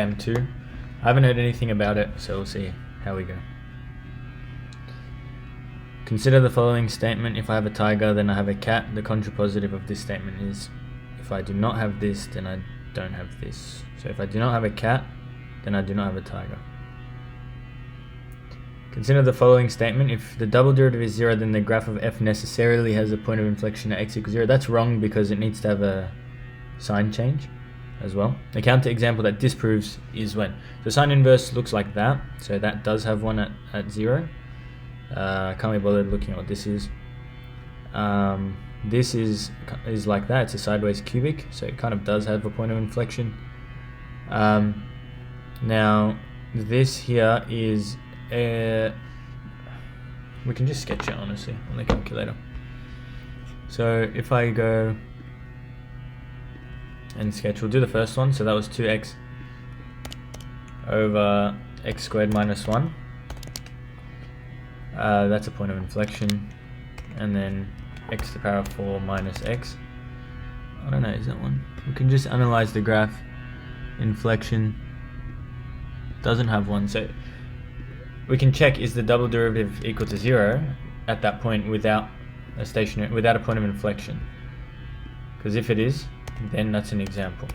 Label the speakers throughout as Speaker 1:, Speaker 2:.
Speaker 1: M2. I haven't heard anything about it, so we'll see how we go. Consider the following statement. If I have a tiger, then I have a cat. The contrapositive of this statement is, if I do not have this, then I don't have this. So if I do not have a cat, then I do not have a tiger. Consider the following statement. If the double derivative is 0, then the graph of f necessarily has a point of inflection at x equals 0. That's wrong because it needs to have a sign change as well. The counterexample that disproves is when. So sine inverse looks like that. So that does have one at 0. Can't be bothered looking at what this is. This is like that. It's a sideways cubic, so it kind of does have a point of inflection. Now this here is we can just sketch it honestly on the calculator. So if I go and sketch, we'll do the first one. So that was 2x over x squared minus 1. That's a point of inflection. And then x to the power of 4 minus x. I don't know, is that one? We can just analyze the graph. Inflection doesn't have one, so we can check, is the double derivative equal to 0 at that point without a point of inflection? Because if it is, then that's an example.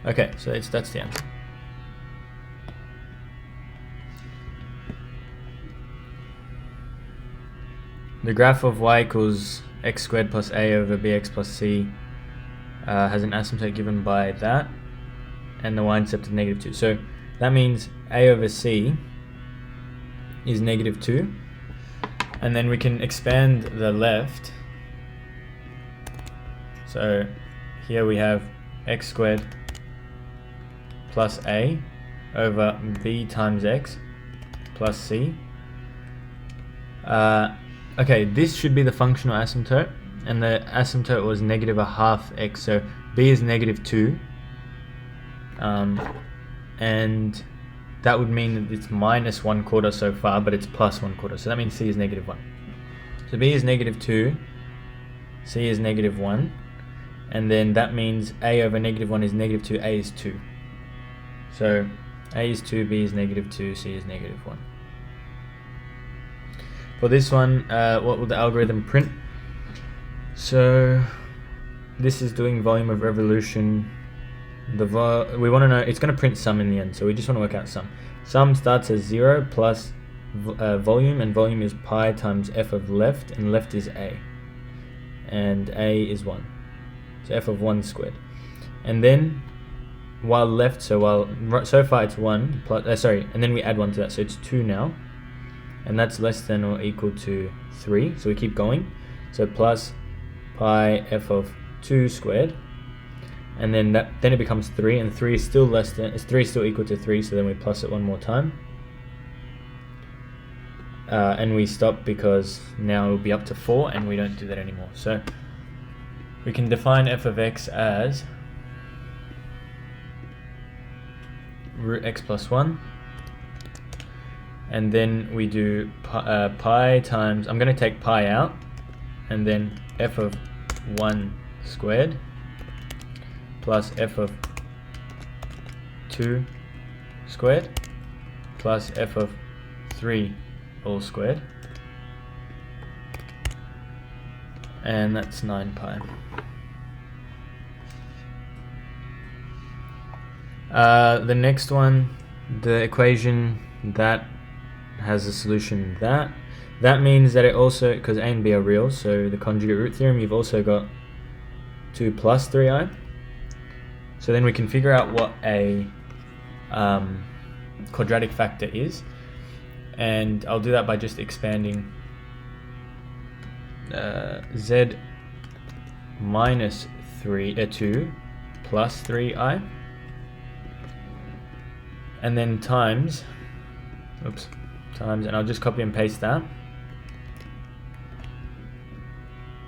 Speaker 1: Okay, so that's the answer. The graph of y equals x squared plus a over bx plus c has an asymptote given by that, and the y-intercept of -2. So that means a over c is -2, and then we can expand the left. So here we have x squared plus a over b times x plus c. Okay, this should be the functional asymptote, and the asymptote was -1/2x, so b is -2, and that would mean that it's -1/4 so far, but it's +1/4, so that means c is -1. So b is -2, c is -1, and then that means a over -1 is -2, a is 2. So a is 2, b is -2, c is -1. For this one, what will the algorithm print? So this is doing volume of revolution. We want to know, it's going to print sum in the end, so we just want to work out sum. Sum starts as 0 plus volume, and volume is pi times f of left, and left is a, and a is 1, so f of 1 squared. And then while left, so far it's 1 plus, and then we add 1 to that, so it's 2 now, and that's less than or equal to 3, so we keep going. So plus pi f of 2 squared, and then it becomes 3, and 3 is still equal to 3, so then we plus it one more time, and we stop because now it will be up to 4, and we don't do that anymore. So we can define f of x as root x plus 1, and then we do pi times, I'm going to take pi out, and then f of 1 squared plus f of 2 squared plus f of 3 all squared, and that's 9 pi. The next one, the equation that has a solution that means that it also, because a and b are real, so the conjugate root theorem, you've also got 2 plus 3i. So then we can figure out what a quadratic factor is, and I'll do that by just expanding z minus 2 plus 3i, and then times, and I'll just copy and paste that,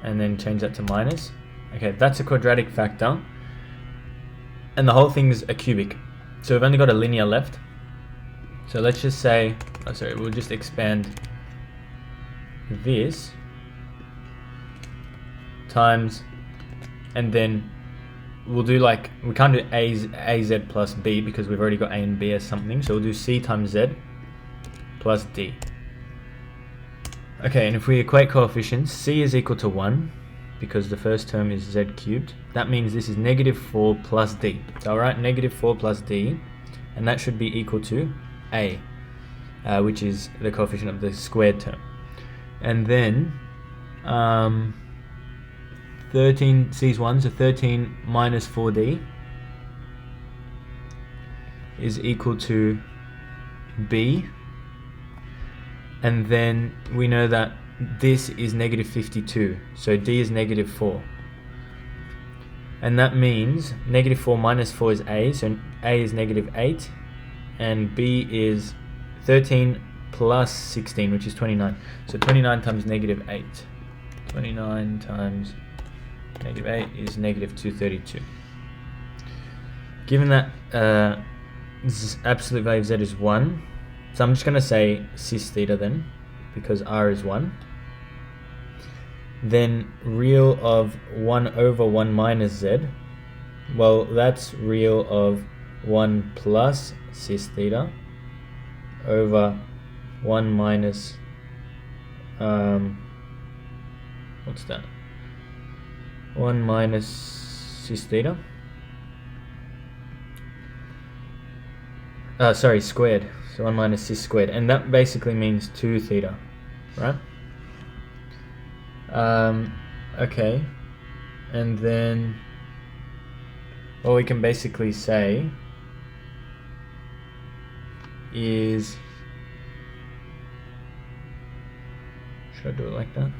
Speaker 1: and then change that to minus. Okay, that's a quadratic factor, and the whole thing's a cubic, so we've only got a linear left. So let's just say, we'll just expand this times, and then we'll do like, we can't do AZ plus B because we've already got A and B as something, so we'll do C times Z plus D. Okay, and if we equate coefficients, C is equal to 1 because the first term is Z cubed. That means this is negative 4 plus D. So I'll write negative 4 plus D, and that should be equal to A, which is the coefficient of the squared term. And then 13, C is 1, so 13 minus 4D is equal to B. And then we know that this is negative 52, so D is negative 4. And that means negative 4 minus 4 is A, so A is negative 8, and B is 13 plus 16, which is 29. So 29 times negative 8. 29 times negative 8 is negative 232. Given that absolute value of Z is 1, so I'm just going to say cis theta then, because R is 1. Then real of 1 over 1 minus Z, well, that's real of 1 plus cis theta over 1 minus, what's that? 1 minus cis theta. Sorry, squared. So 1 minus cis squared, and that basically means 2 theta, right? Okay, and then what we can basically say is, should I do it like that?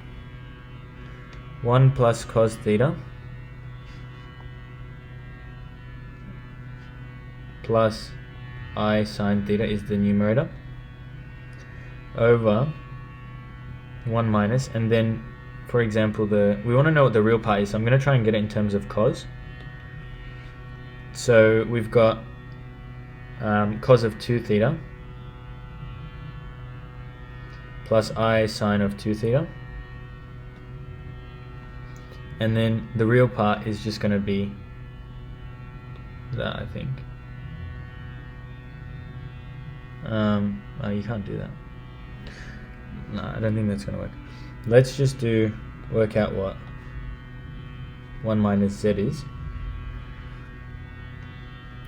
Speaker 1: 1 plus cos theta plus I sine theta is the numerator over 1 minus, and then for example we want to know what the real part is, so I'm going to try and get it in terms of cos. So we've got cos of 2 theta plus I sine of 2 theta, and then the real part is just going to be that, I think. Oh, you can't do that. No, I don't think that's going to work. Let's just work out what 1 minus Z is.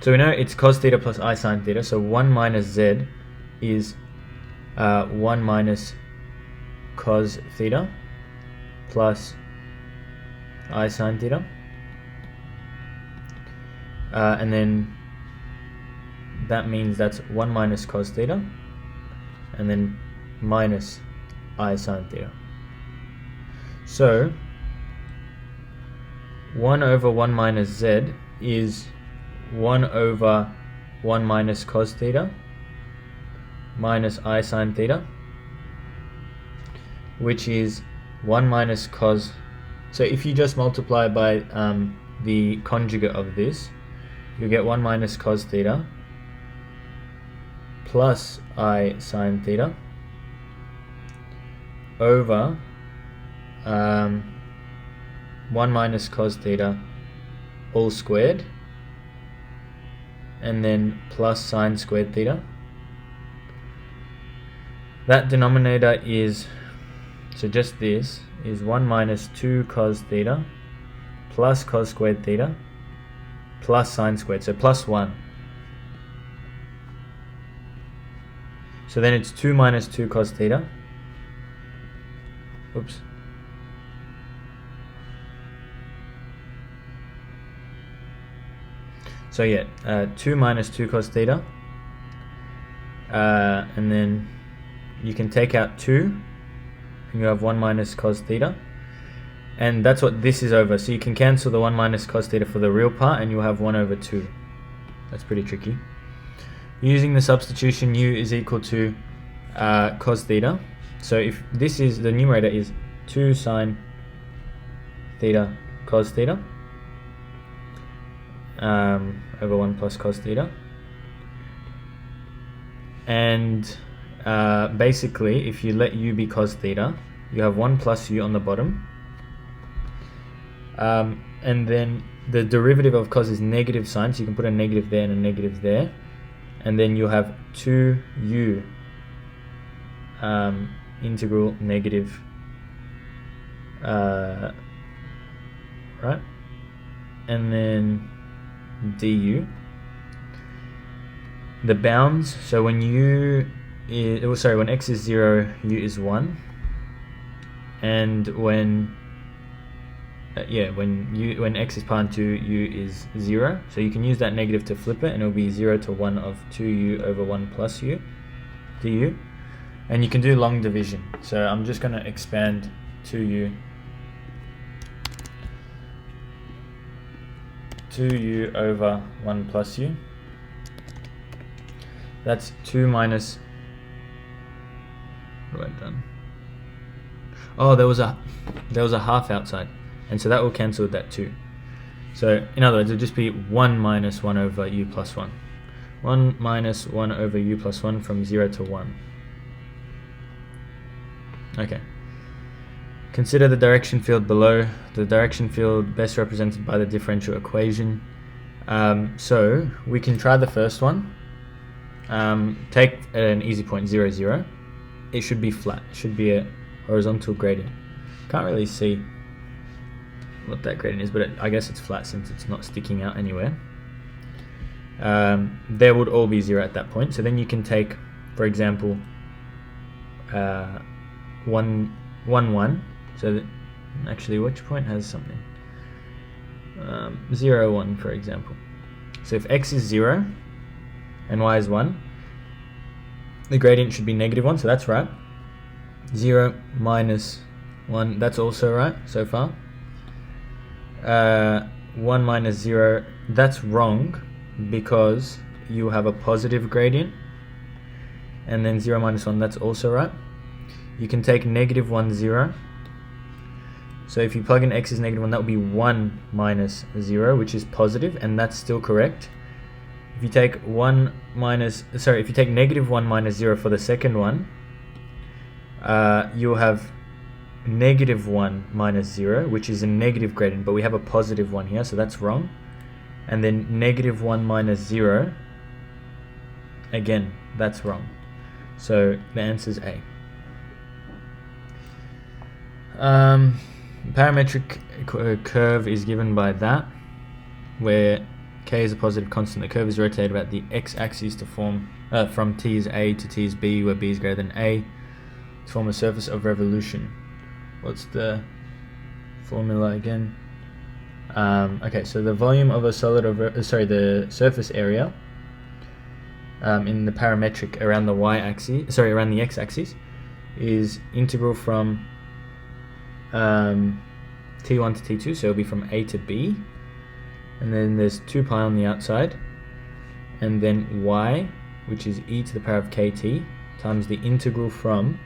Speaker 1: So we know it's cos theta plus I sine theta, so 1 minus Z is 1 minus cos theta plus I sine theta. And then that means that's 1 minus cos theta and then minus I sine theta. So 1 over 1 minus Z is 1 over 1 minus cos theta minus I sine theta, which is 1 minus cos. So if you just multiply by the conjugate of this, you get 1 minus cos theta plus I sine theta over 1 minus cos theta all squared, and then plus sine squared theta. That denominator is, so just this is 1 minus 2 cos theta plus cos squared theta plus sine squared, so plus 1. So then it's 2 minus 2 cos theta. Oops. So yeah, 2 minus 2 cos theta. And then you can take out 2, and you have 1 minus cos theta. And that's what this is over. So you can cancel the 1 minus cos theta for the real part, and you'll have 1 over 2. That's pretty tricky. Using the substitution, u is equal to cos theta. So if this is, the numerator is 2 sine theta cos theta over 1 plus cos theta. And basically, if you let u be cos theta, you have 1 plus u on the bottom. And then the derivative of cos is negative sign, so you can put a negative there and a negative there, and then you'll have 2u integral negative, right, and then du. The bounds, so when when x is 0, u is 1, and when x is pi on 2, u is 0, so you can use that negative to flip it, and it'll be 0 to 1 of 2u over 1 plus u du. And you can do long division, so I'm just going to expand 2u over 1 plus u. That's 2 minus, what have I done? Oh, there was a half outside, and so that will cancel with that 2. So in other words, it'll just be 1 minus 1 over u plus 1. 1 minus 1 over u plus 1 from 0 to 1. Okay. Consider the direction field below. The direction field best represented by the differential equation. So we can try the first one. Take an easy point 0, 0. It should be flat. It should be a horizontal gradient. Can't really see what that gradient is, but I guess it's flat since it's not sticking out anywhere. There would all be 0 at that point. So then you can take, for example, 1, 1, 1. So that, actually, which point has something? 0, 1, for example. So if x is 0 and y is 1, the gradient should be negative 1, so that's right. 0 minus 1, that's also right so far. 1 minus 0, that's wrong because you have a positive gradient. And then 0 minus 1, that's also right. You can take negative 1, 0. So if you plug in x is negative 1, that would be 1 minus 0, which is positive, and that's still correct. If you take if you take negative 1 minus 0 for the second one, you'll have negative 1 minus 0, which is a negative gradient, but we have a positive one here, so that's wrong. And then negative 1 minus 0, again, that's wrong. So the answer is A. Parametric curve is given by that, where k is a positive constant. The curve is rotated about the x-axis to form from t is a to t is b, where b is greater than a, to form a surface of revolution. What's the formula again? Okay, so the volume of a solid the surface area in the parametric around the around the x-axis is integral from t1 to t2, so it'll be from a to b, and then there's 2 pi on the outside, and then y, which is e to the power of kt, times the integral from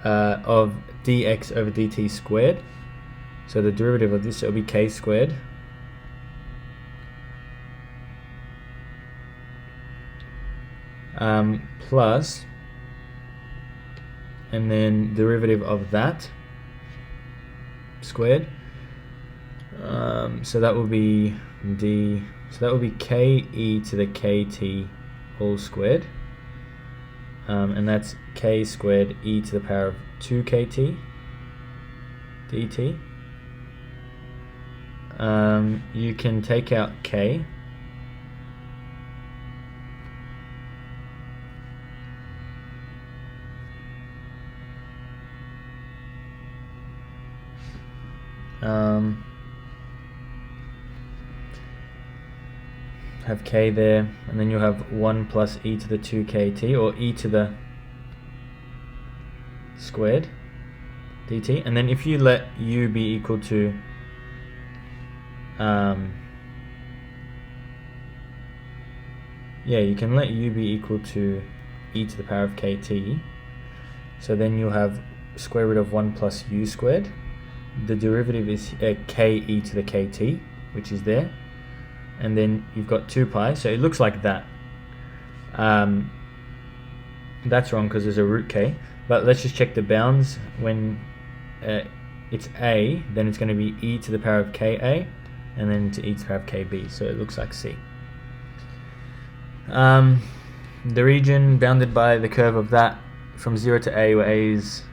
Speaker 1: of dx over dt squared. So the derivative of this, it'll be k squared plus, and then derivative of that squared. So that will be k e to the kt all squared, and that's k squared e to the power of 2kt dt. You can take out k, have k there, and then you'll have 1 plus e to the 2kt, or e to the squared dt. And then if you let u be equal to you can let u be equal to e to the power of kt, so then you'll have square root of 1 plus u squared. The derivative is k e to the kt, which is there, and then you've got 2 pi, so it looks like that. That's wrong because there's a root k, but let's just check the bounds. When it's a, then it's going to be e to the power of ka, and then to each have KB, so it looks like C. The region bounded by the curve of that from 0 to A, where A is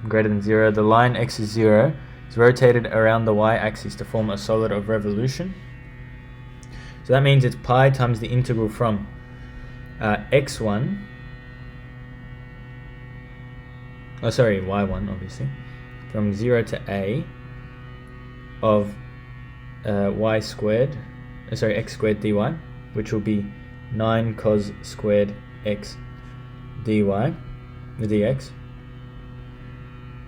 Speaker 1: greater than 0, the line x is 0 is rotated around the y-axis to form a solid of revolution. So that means it's pi times the integral from x1, y1 obviously, from 0 to A of x squared dy, which will be 9 cos squared x dx,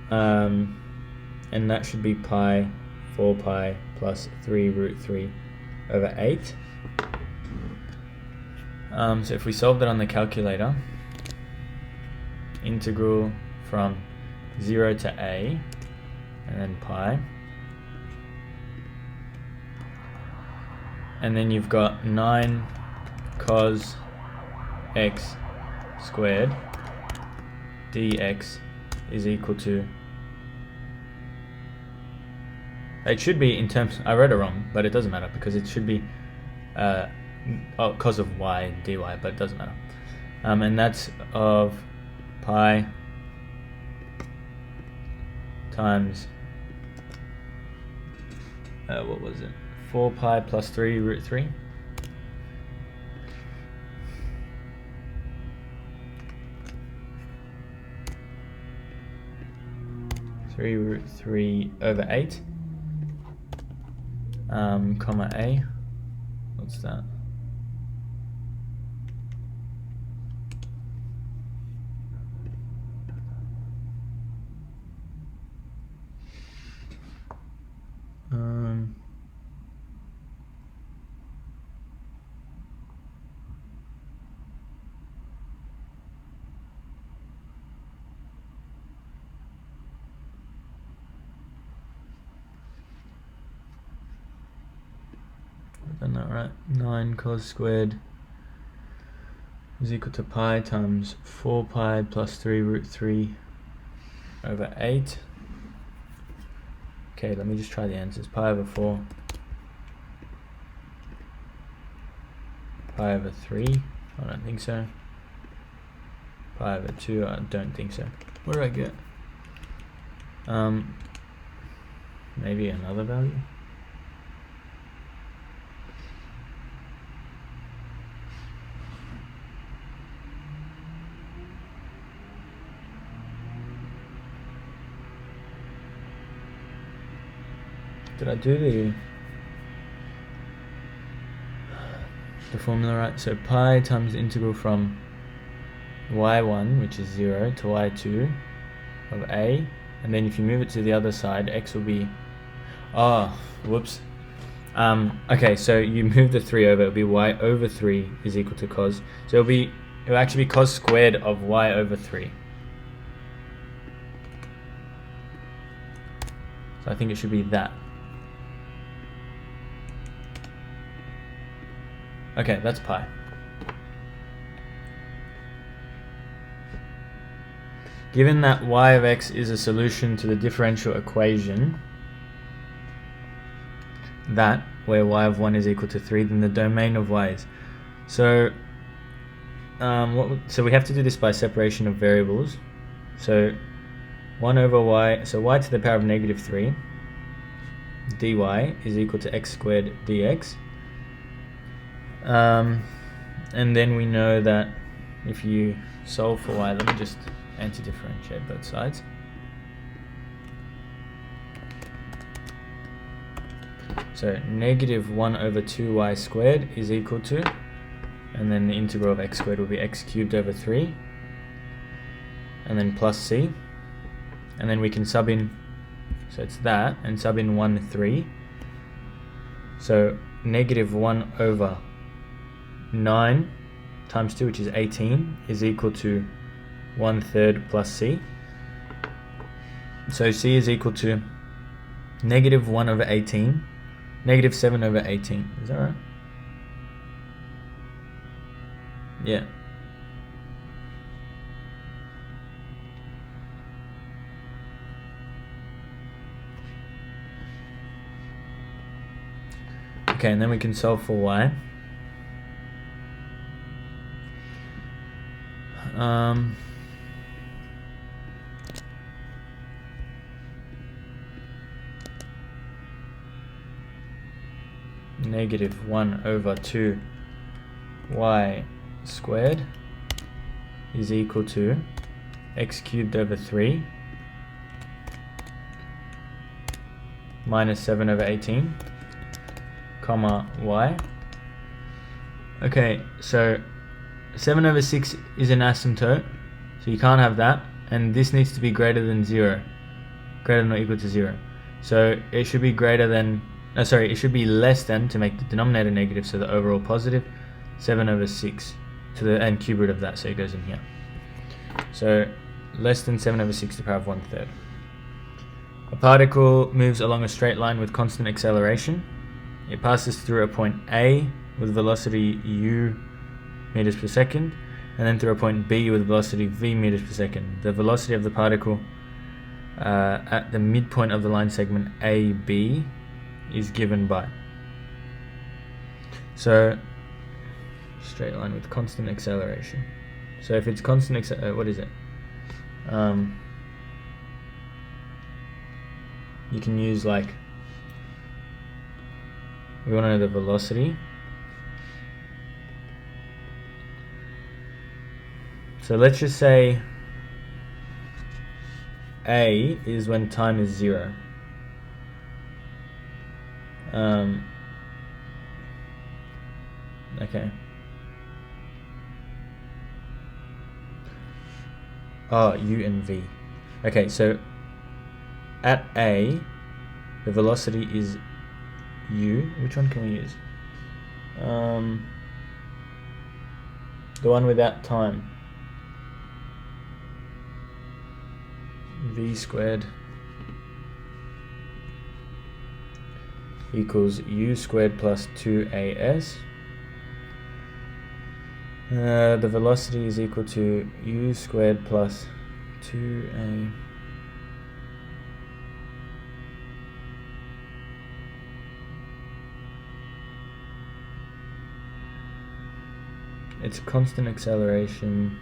Speaker 1: and that should be 4 pi plus 3 root 3 over 8. So if we solve that on the calculator, integral from 0 to A and then pi, and then you've got 9 cos x squared dx is equal to, it should be in terms, I wrote it wrong, but it doesn't matter because it should be cos of y dy, but it doesn't matter. And that's of pi times, what was it? 4 pi plus 3 root 3. Root 3 over 8, comma A. What's that? Done that right. 9 cos squared is equal to pi times 4 pi plus 3 root 3 over 8. Okay, let me just try the answers. Pi over 4, pi over 3, I don't think so. Pi over 2, I don't think so. What did I get? Maybe another value? Did I do the formula right? So pi times the integral from y1, which is 0, to y2 of A, and then if you move it to the other side, x will be, whoops. Okay, so you move the 3 over, it'll be y over 3 is equal to cos. So it'll actually be cos squared of y over 3. So I think it should be that. Okay, that's pi. Given that y of x is a solution to the differential equation, that, where y of 1 is equal to 3, then the domain of y is. So, so we have to do this by separation of variables. So 1 over y, so y to the power of negative 3 dy is equal to x squared dx. And then we know that if you solve for y, let me just anti-differentiate both sides. So negative 1 over 2y squared is equal to, and then the integral of x squared will be x cubed over 3, and then plus c, and then we can sub in, so it's that, and sub in 1, 3. So negative 1 over 9 times 2, which is 18, is equal to 1/3 plus c. So c is equal to negative 1 over 18, negative 7 over 18. Is that right? Yeah. Okay, and then we can solve for y. Negative 1 over 2 y squared is equal to x cubed over 3 minus 7 over 18 comma y. Okay, so 7 over 6 is an asymptote, so you can't have that, and this needs to be greater than 0, greater than or equal to 0. So it should be greater than, it should be less than, to make the denominator negative, so the overall positive, 7 over 6 to the and cube root of that, so it goes in here. So less than 7 over 6 to the power of 1/3. A particle moves along a straight line with constant acceleration. It passes through a point A with velocity u meters per second, and then through a point B with velocity v meters per second. The velocity of the particle at the midpoint of the line segment AB is given by. So straight line with constant acceleration. So if it's constant what is it? You can use, like, we want to know the velocity. So let's just say A is when time is 0. Okay. Oh, U and V. Okay, so at A, the velocity is U. Which one can we use? The one without time. V squared equals U squared plus 2AS. The velocity is equal to U squared plus 2A. It's constant acceleration.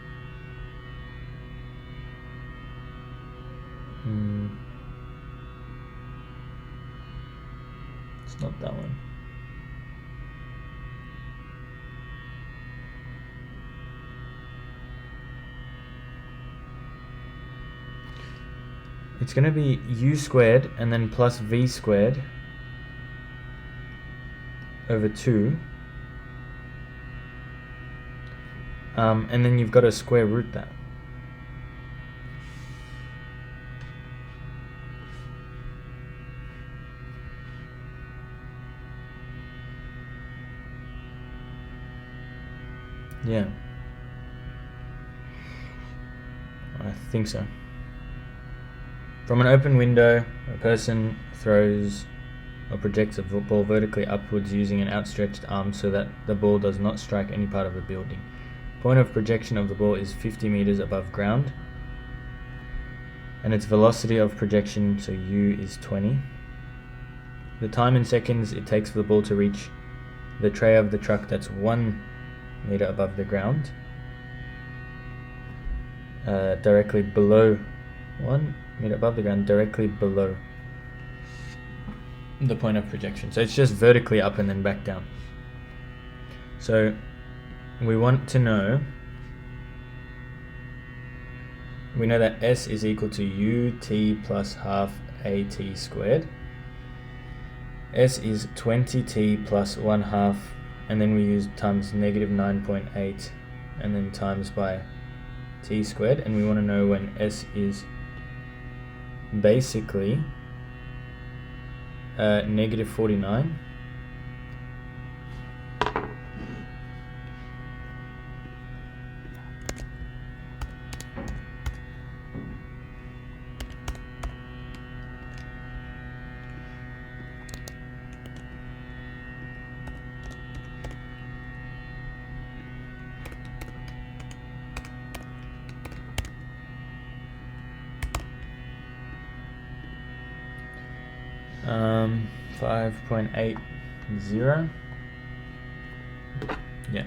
Speaker 1: It's not that one. It's going to be U squared and then plus V squared over 2. And then you've got to square root that. Yeah. I think so. From an open window, a person throws or projects a ball vertically upwards using an outstretched arm so that the ball does not strike any part of the building. Point of projection of the ball is 50 meters above ground, and its velocity of projection, so u, is 20. The time in seconds it takes for the ball to reach the tray of the truck that's 1 meter above the ground, directly below 1 meter above the ground, directly below the point of projection. So it's just vertically up and then back down. So we want to know, we know that S is equal to ut plus half at squared. S is 20t plus 1/2, and then we use times negative 9.8 and then times by t squared, and we want to know when S is basically negative 49. Um, 5.8 0. Yeah,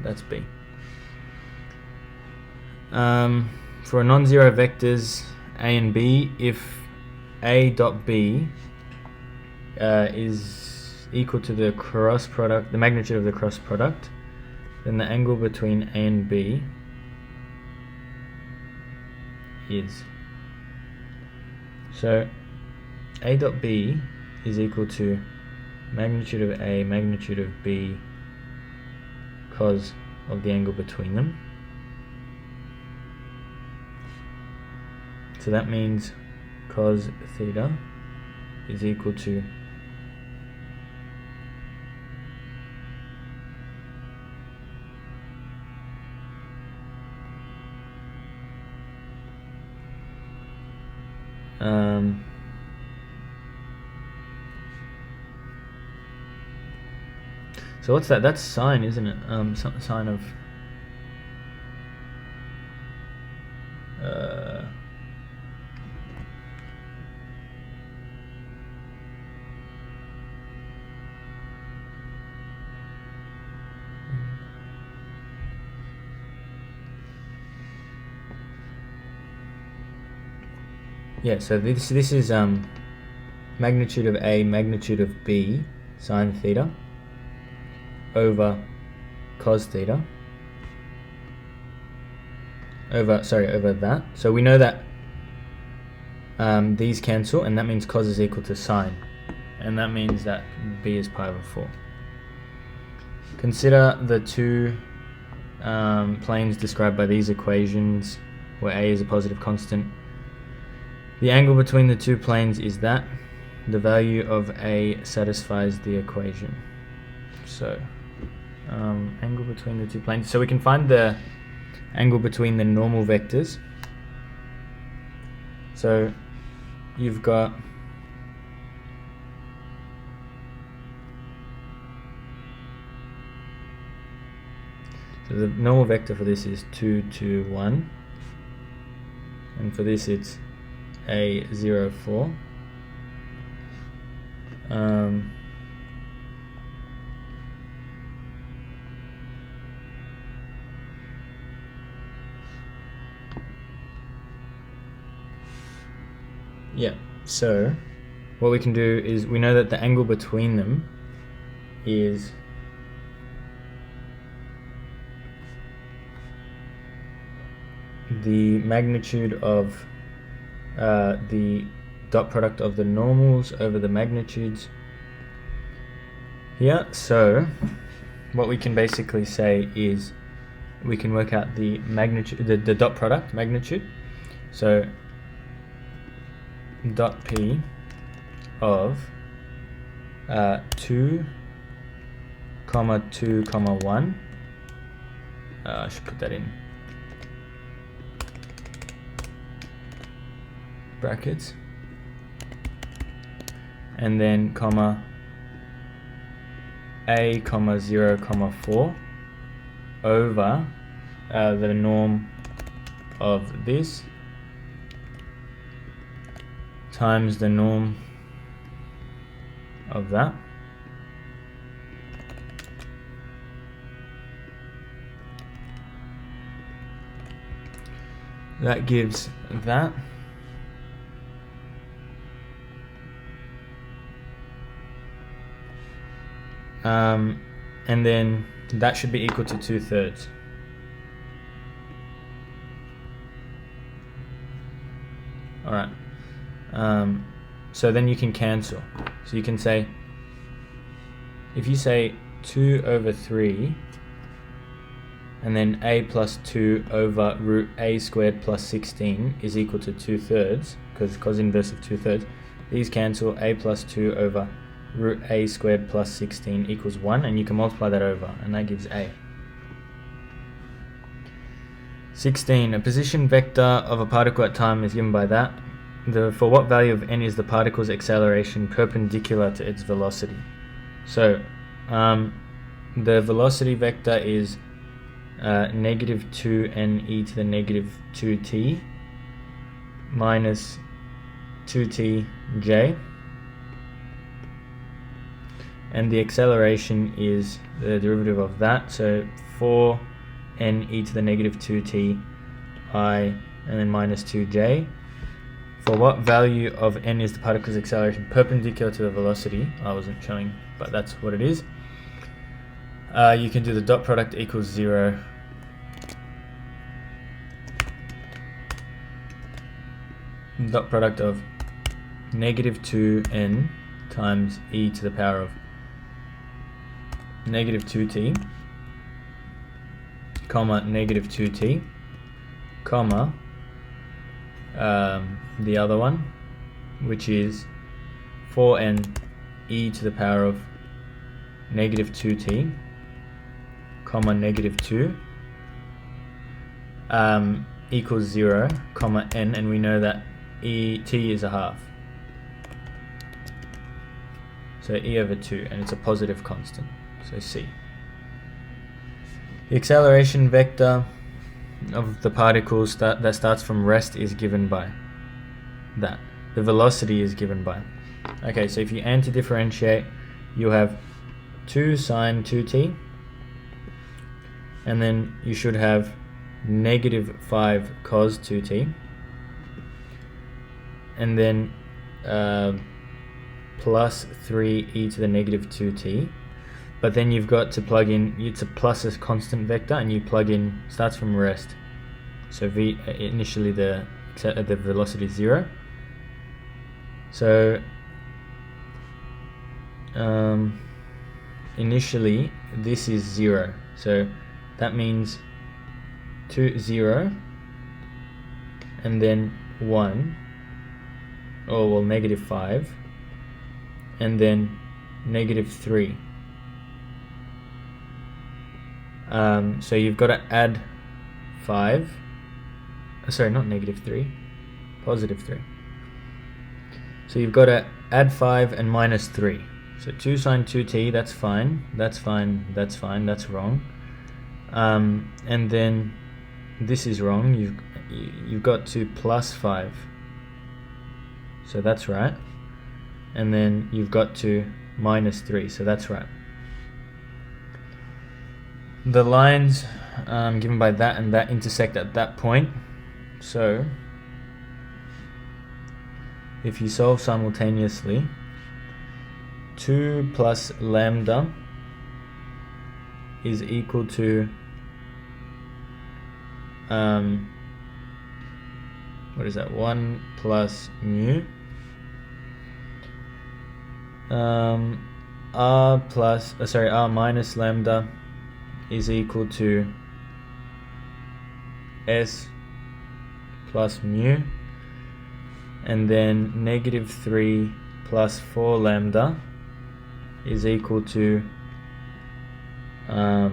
Speaker 1: that's B. For non-zero vectors A and B, if A dot B is equal to the cross product, the magnitude of the cross product, then the angle between A and B is. So A dot B is equal to magnitude of A, magnitude of B, cos of the angle between them. So that means cos theta is equal to so what's that? That's sine, isn't it? Sine of yeah, so this is magnitude of A, magnitude of B, sine theta, over cos theta, over that. So we know that these cancel, and that means cos is equal to sine, and that means that B is pi over 4. Consider the two planes described by these equations, where A is a positive constant. The angle between the two planes is that. The value of A satisfies the equation. So, angle between the two planes. So we can find the angle between the normal vectors. So, you've got so the normal vector for this is 2, 2, 1. And for this it's A, 0, 4. Yeah, so what we can do is we know that the angle between them is the magnitude of the dot product of the normals over the magnitudes here. So what we can basically say is we can work out the magnitude, the dot product magnitude. So dot P of 2, 2, 1. I should put that in brackets, and then comma A, 0, 4 over the norm of this times the norm of that. That gives that. And then that should be equal to 2/3. Alright. So then you can cancel. So you can say, if you say 2 over 3, and then A plus 2 over root A squared plus 16 is equal to 2/3, because cos inverse of 2/3, these cancel. A plus 2 over root A squared plus 16 equals 1, and you can multiply that over, and that gives A. 16. A position vector of a particle at time is given by that. For what value of n is the particle's acceleration perpendicular to its velocity? So the velocity vector is negative 2n e to the negative 2t minus 2t j. and the acceleration is the derivative of that, so 4n e to the negative 2t I and then minus 2j. For what value of n is the particle's acceleration perpendicular to the velocity? I wasn't showing, but that's what it is. You can do the dot product equals 0. Dot product of negative 2n times e to the power of negative 2t, comma, negative 2t, comma, the other one, which is 4n e to the power of negative 2t, comma, negative 2, equals 0, comma, n, and we know that t is a half. So e over 2, and it's a positive constant, so c. The acceleration vector of the particles that starts from rest is given by that. The velocity is given by. Okay, so if you anti-differentiate, you have 2 sine 2t, and then you should have negative 5 cos 2t, and then plus 3 e to the negative 2t, but then you've got to plug in, it's a plus a constant vector, and you plug in, starts from rest, so v, initially the velocity is 0, so initially this is 0, so that means 0 and then 1, or well, negative 5, and then negative 3. So you've got to add 5, sorry, not negative 3, positive 3. So you've got to add 5 and minus 3. So 2 sine 2t, that's fine, that's fine, that's fine, that's wrong. And then this is wrong, you've got to plus 5. So that's right. And then you've got to minus 3, so that's right. The lines given by that and that intersect at that point, so if you solve simultaneously, 2 plus lambda is equal to what is that, 1 plus mu, r minus lambda is equal to s plus mu, and then negative 3 plus 4 lambda is equal to oh,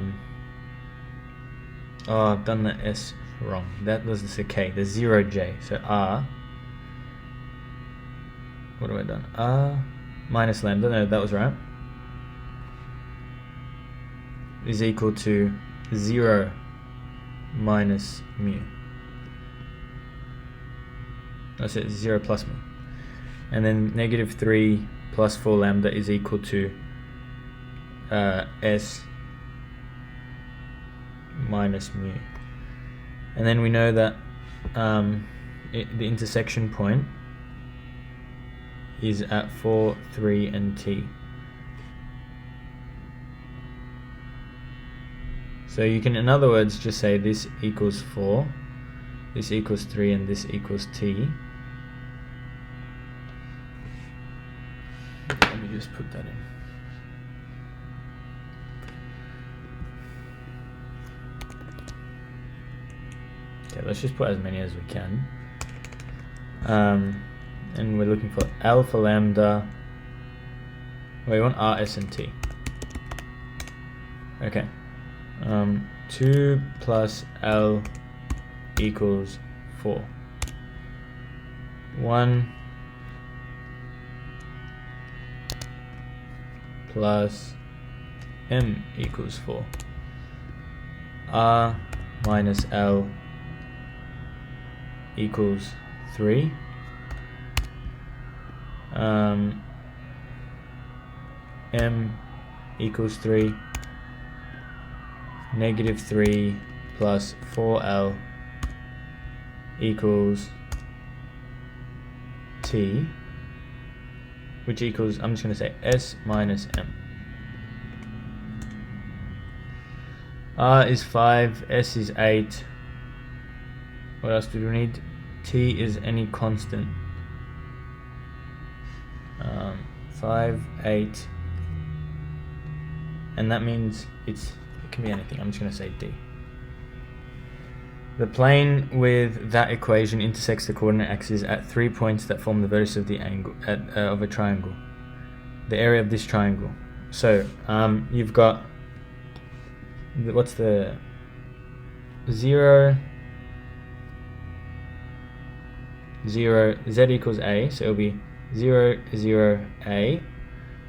Speaker 1: I've done the s wrong, that was the k, the 0j, so r, what have I done, r minus lambda, no, that was right, is equal to 0 minus mu. That's it, 0 plus mu. And then negative 3 plus 4 lambda is equal to s minus mu. And then we know that the intersection point is at 4, 3, and t. So you can, in other words, just say this equals 4, this equals 3, and this equals t. Let me just put that in. Okay, let's just put as many as we can. And we're looking for alpha lambda. We want r, s, and t. Okay. 2 plus L equals 4. 1 plus M equals 4. R minus L equals 3. M equals 3, negative 3 plus 4L equals T, which equals, I'm just going to say S minus M. R is 5, S is 8. What else do we need? T is any constant. 5, 8. And that means it can be anything. I'm just going to say D. The plane with that equation intersects the coordinate axis at 3 points that form the vertices of the angle of a triangle. The area of this triangle. So you've got what's the 0, 0, z equals a, so it'll be 0, 0, a.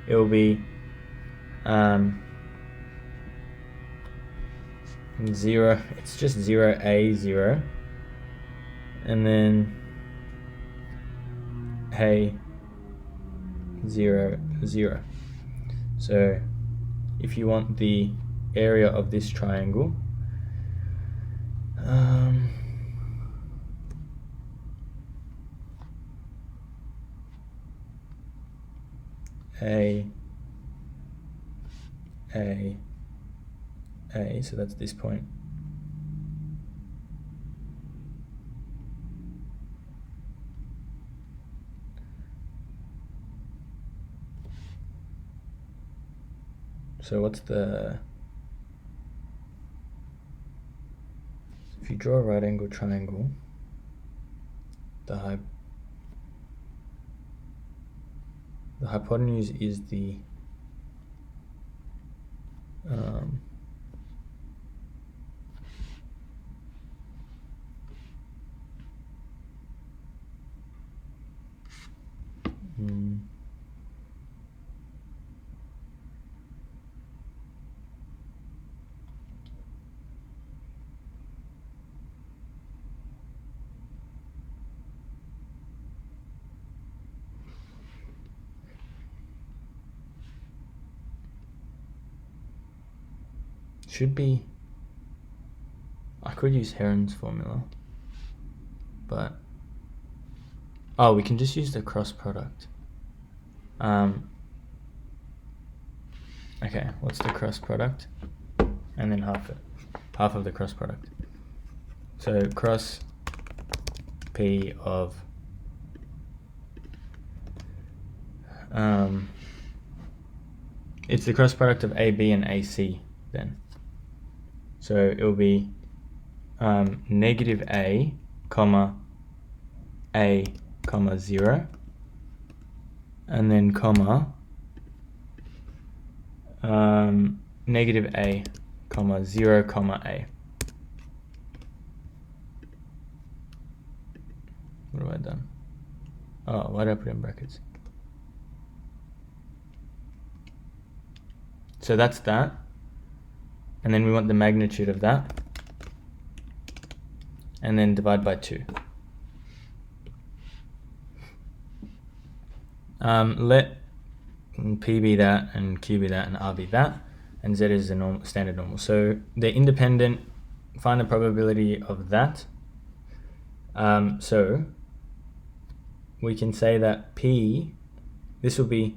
Speaker 1: It will be 0, it's just 0, a, 0, and then a, 0, 0. So if you want the area of this triangle, A, so that's this point. So what's the, if you draw a right angle triangle, the hypotenuse is the should be, I could use Heron's formula, but oh, we can just use the cross product. Okay, what's the cross product? And then half of the cross product. So cross P of it's the cross product of AB and AC then. So it will be negative A, comma, 0, and then comma, negative A, comma, 0, comma, A. What have I done? Oh, why did I put in brackets? So that's that. And then we want the magnitude of that. And then divide by 2. Let P be that, and Q be that, and R be that, and Z is the standard normal. So they're independent. Find the probability of that. So we can say that P, this will be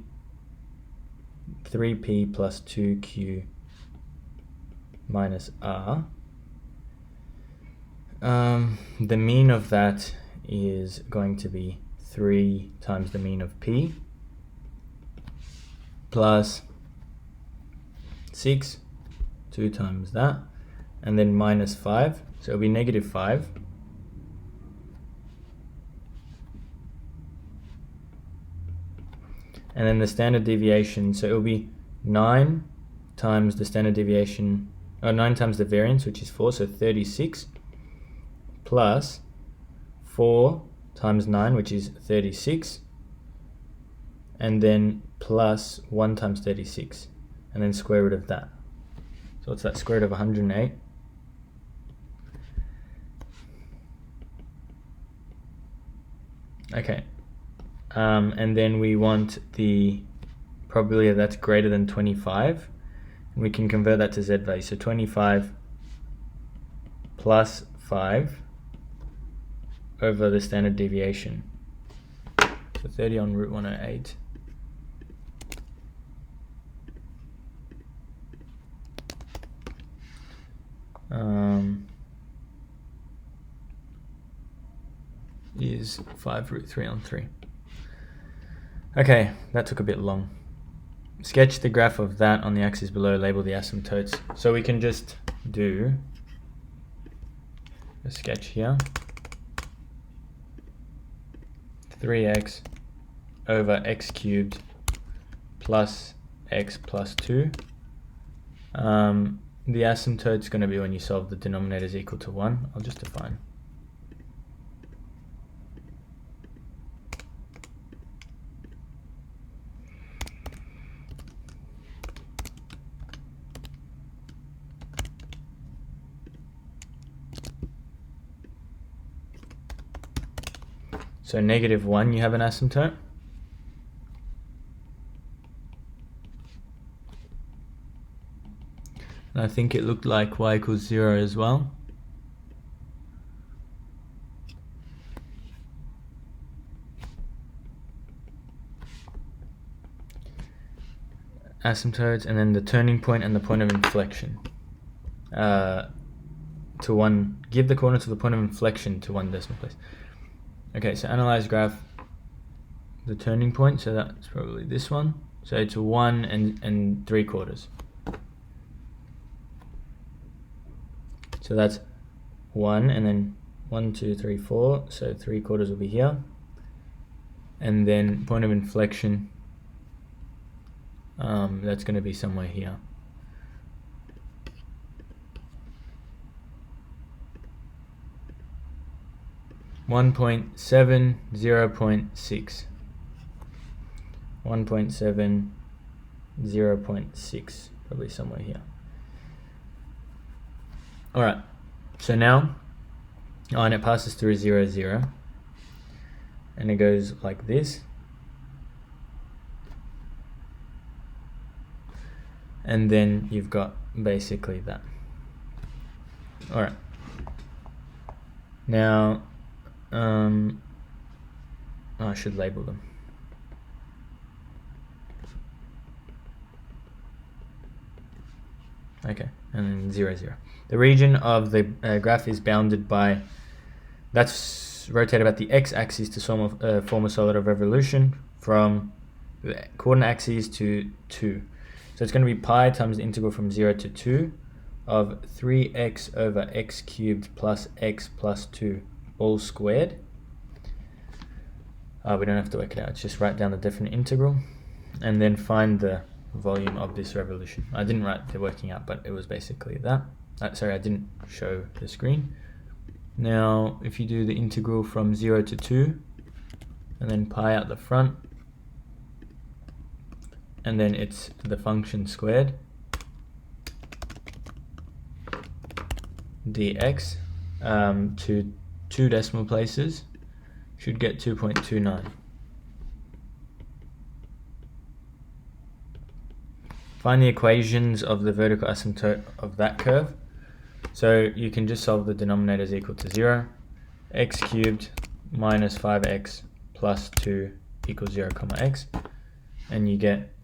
Speaker 1: 3P plus 2Q minus R. The mean of that is going to be 3 times the mean of P plus 6, 2 times that, and then minus 5, so it'll be negative 5. And then the standard deviation, so it'll be 9 times the standard deviation, or 9 times the variance, which is 4, so 36, plus 4 times 9, which is 36, and then plus 1 times 36, and then square root of that. So what's that, square root of 108? Okay, and then we want the probability that that's greater than 25. we can convert that to z value. So 25 plus 5 over the standard deviation. So 30 on root 108. Is 5 root 3 on 3. Okay, that took a bit long. Sketch the graph of that on the axis below, label the asymptotes. So we can just do a sketch here. 3x over x cubed plus x plus 2. The asymptote is going to be when you solve the denominator is equal to 1. I'll just define. So -1, you have an asymptote. And I think it looked like y equals 0 as well. Asymptotes, and then the turning point and the point of inflection. Give the coordinates of the point of inflection to one decimal place. Okay, so analyze graph, the turning point, so that's probably this one. So it's 1 and 3/4. So that's 1, and then 1, 2, 3, 4, so 3/4 will be here. And then point of inflection, that's going to be somewhere here. (1.7, 0.6). 1.7, 0.6, probably somewhere here. Alright, so now, and it passes through 0, 0, and it goes like this. And then you've got basically that. Alright. Now, I should label them. Okay, and then 0, 0. The region of the graph is bounded by, that's rotated about the x-axis to form a solid of revolution from the coordinate axes to 2. So it's going to be pi times the integral from 0 to 2 of 3x over x cubed plus x plus 2 all squared. We don't have to work it out, it's just write down the definite integral and then find the volume of this revolution. I didn't write the working out, but it was basically that. Sorry, I didn't show the screen. Now, if you do the integral from 0 to 2, and then pi out the front, and then it's the function squared, dx, to 2 decimal places, should get 2.29. Find the equations of the vertical asymptote of that curve. So you can just solve the denominator is equal to 0. X cubed minus 5x plus 2 equals 0, x. And you get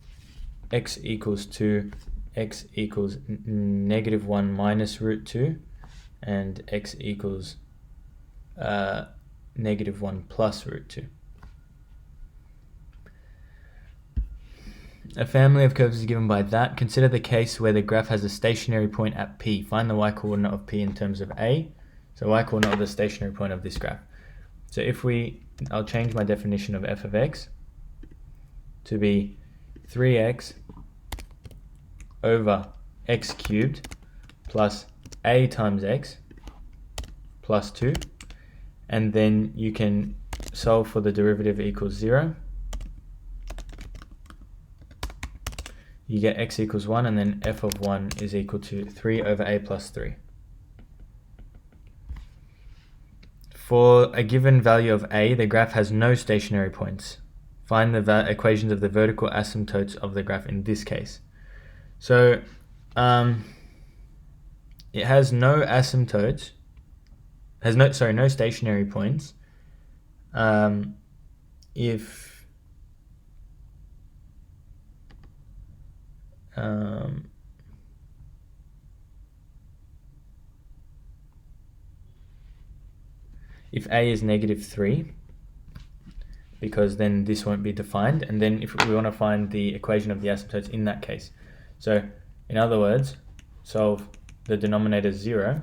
Speaker 1: x equals 2, x equals -1 minus root 2, and x equals -1 plus root 2. A family of curves is given by that. Consider the case where the graph has a stationary point at P. Find the y-coordinate of P in terms of A. So y-coordinate of the stationary point of this graph. So if I'll change my definition of f of x to be 3x over x cubed plus a times x plus 2. And then you can solve for the derivative equals 0. You get x equals 1, and then f of 1 is equal to 3 over a plus 3. For a given value of a, the graph has no stationary points. Find the equations of the vertical asymptotes of the graph in this case. So it has no asymptotes, no stationary points. If a is -3, because then this won't be defined, and then if we want to find the equation of the asymptotes in that case. So in other words, solve the denominator 0,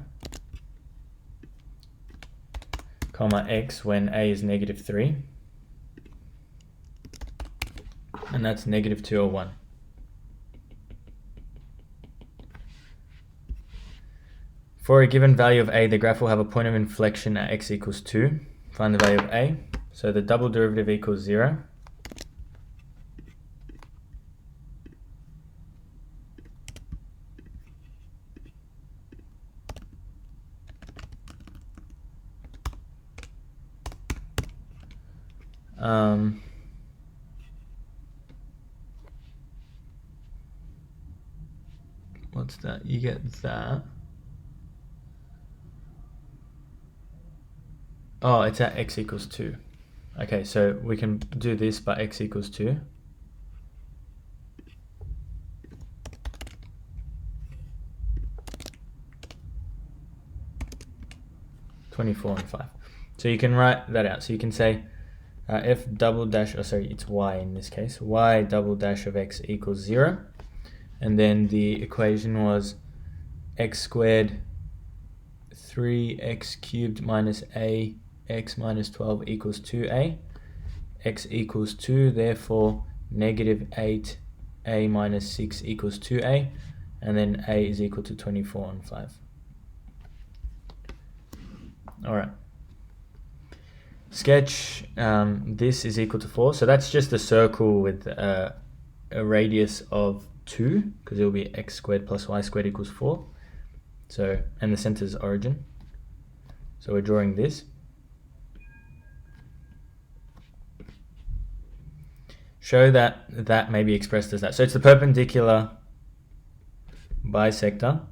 Speaker 1: comma x when a is -3, and that's -2 or 1. For a given value of a, the graph will have a point of inflection at x equals 2. Find the value of a. So the double derivative equals 0. What's that? You get that. Oh, it's at x equals 2. Okay, so we can do this by x equals 2. (24 and 5). So you can write that out. So you can say f double dash, it's y in this case, y double dash of x equals 0. And then the equation was x squared 3x cubed minus a x minus 12 equals 2a. X equals 2, therefore -8a minus 6 equals 2a. And then a is equal to 24 and 5. Alright. Sketch, this is equal to 4. So that's just a circle with a radius of 2, because it will be x squared plus y squared equals 4. So, and the center is origin. So we're drawing this. Show that that may be expressed as that. So it's the perpendicular bisector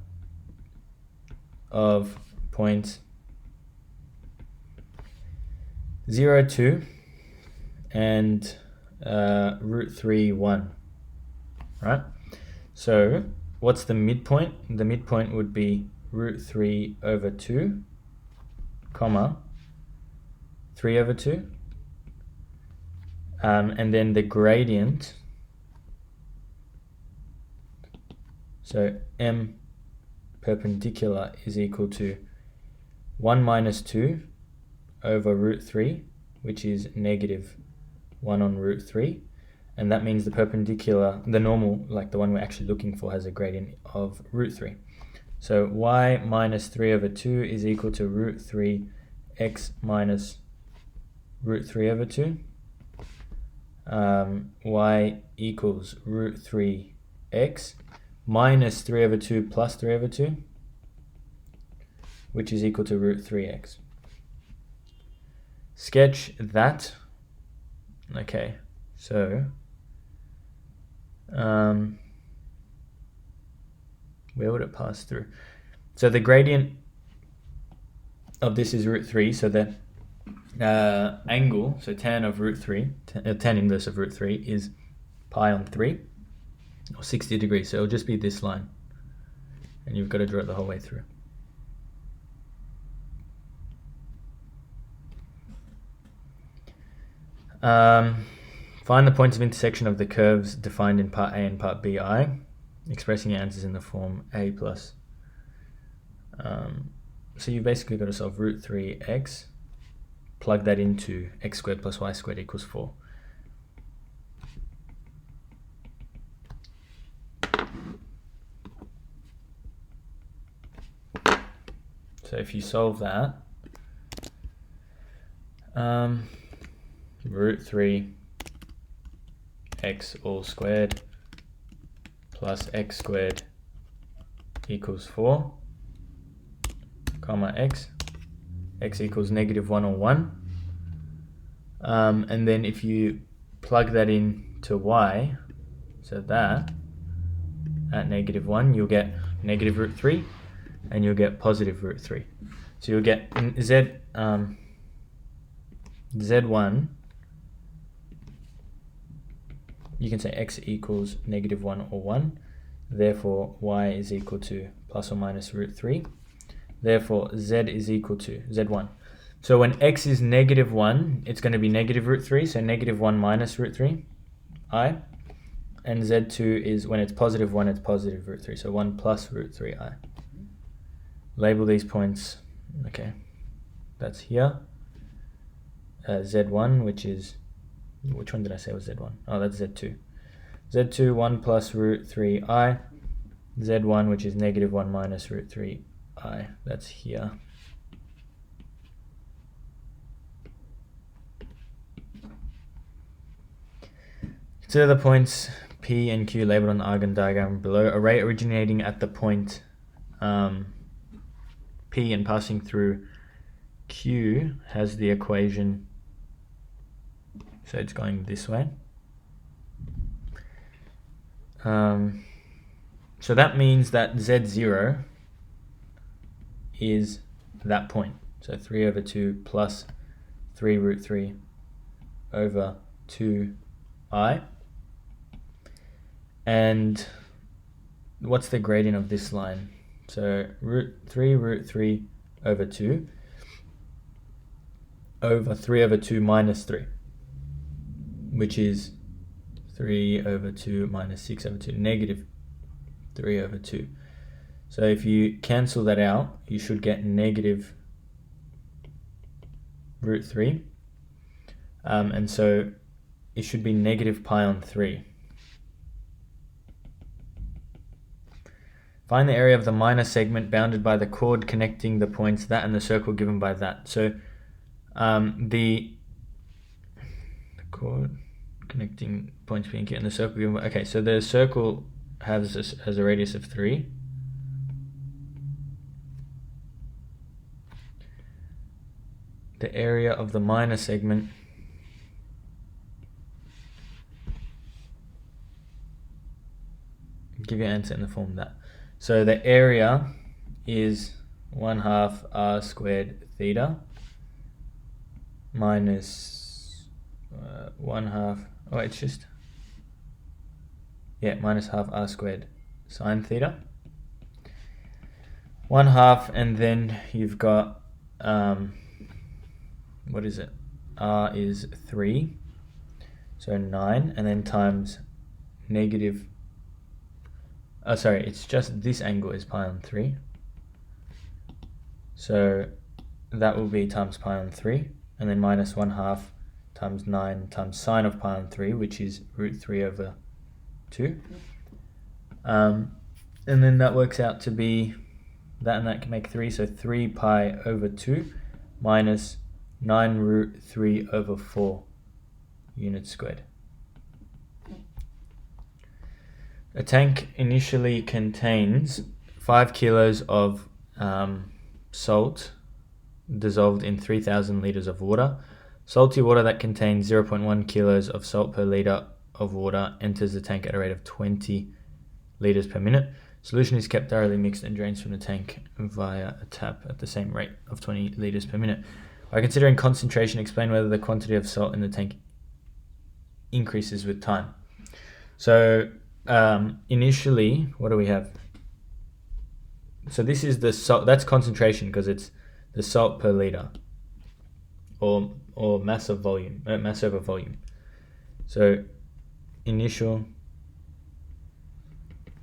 Speaker 1: of points 0, 2 and √3, 1. Right? So what's the midpoint? The midpoint would be √3 over 2, comma 3 over 2. And then the gradient, so m perpendicular is equal to 1 minus 2 over √3, which is -1 on √3. And that means the perpendicular, the normal, like the one we're actually looking for, has a gradient of √3. So y minus 3 over 2 is equal to √3 x minus √3 over 2. Y equals √3 x minus 3 over 2 plus 3 over 2, which is equal to √3 x. Sketch that. Okay, so where would it pass through? So the gradient of this is √3, so the angle, so tan of √3, tan inverse of √3 is pi on 3, or 60 degrees, so it'll just be this line, and you've got to draw it the whole way through. Find the points of intersection of the curves defined in part A and part BI, expressing your answers in the form a plus. So you've basically got to solve √3 x, plug that into x squared plus y squared equals 4. So if you solve that, √3 x all squared plus x squared equals 4, comma x equals -1 or 1. And then if you plug that in to y, so that, at negative 1, you'll get negative root 3, and you'll get positive root 3. So you'll get Z1, you can say x equals negative 1 or 1, therefore y is equal to plus or minus root 3, therefore z is equal to Z1. So when x is negative 1, it's going to be negative root 3, so negative 1 minus root 3, I. And Z2 is, when it's positive 1, it's positive root 3, so 1 plus root 3i. Label these points, okay, that's here. Z1, which is, which one did I say was Z1? Oh, that's Z2. Z2, 1 plus root 3i. Z1, which is negative 1 minus root 3i, that's here. Consider the points P and Q labeled on the Argand diagram below. A ray originating at the point P and passing through Q has the equation, so it's going this way. So that means that Z0 is that point. So 3 over 2 plus 3 root 3 over 2i. And what's the gradient of this line? So root 3 over 2 over 3 over 2 minus 3, which is 3 over 2 minus 6 over 2, negative 3 over 2. So if you cancel that out, you should get negative root 3. And so it should be negative pi on 3. Find the area of the minor segment bounded by the chord connecting the points that and the circle given by that. So the chord connecting points P and Q and the circle given by, okay, so the circle has a radius of 3. The area of the minor segment give your answer in the form of that. So the area is 1/2 r squared theta minus 1/2, oh it's just, yeah, minus half r squared sine theta. 1/2, and then you've got, what is it? R is 3, so 9, and then times negative, oh sorry, it's just this angle is pi on 3. So that will be times pi on 3, and then minus 1/2 times 9 times sine of pi on 3, which is root 3 over 2. And then that works out to be, that and that can make 3, so 3 pi over 2 minus 9 root 3 over 4 units squared. A tank initially contains 5 kilos of salt dissolved in 3,000 liters of water. Salty water that contains 0.1 kilos of salt per liter of water enters the tank at a rate of 20 liters per minute. Solution is kept thoroughly mixed and drains from the tank via a tap at the same rate of 20 liters per minute. By considering concentration, explain whether the quantity of salt in the tank increases with time. So initially, what do we have? So this is the salt, that's concentration because it's the salt per liter, or mass of volume, mass over volume. So initial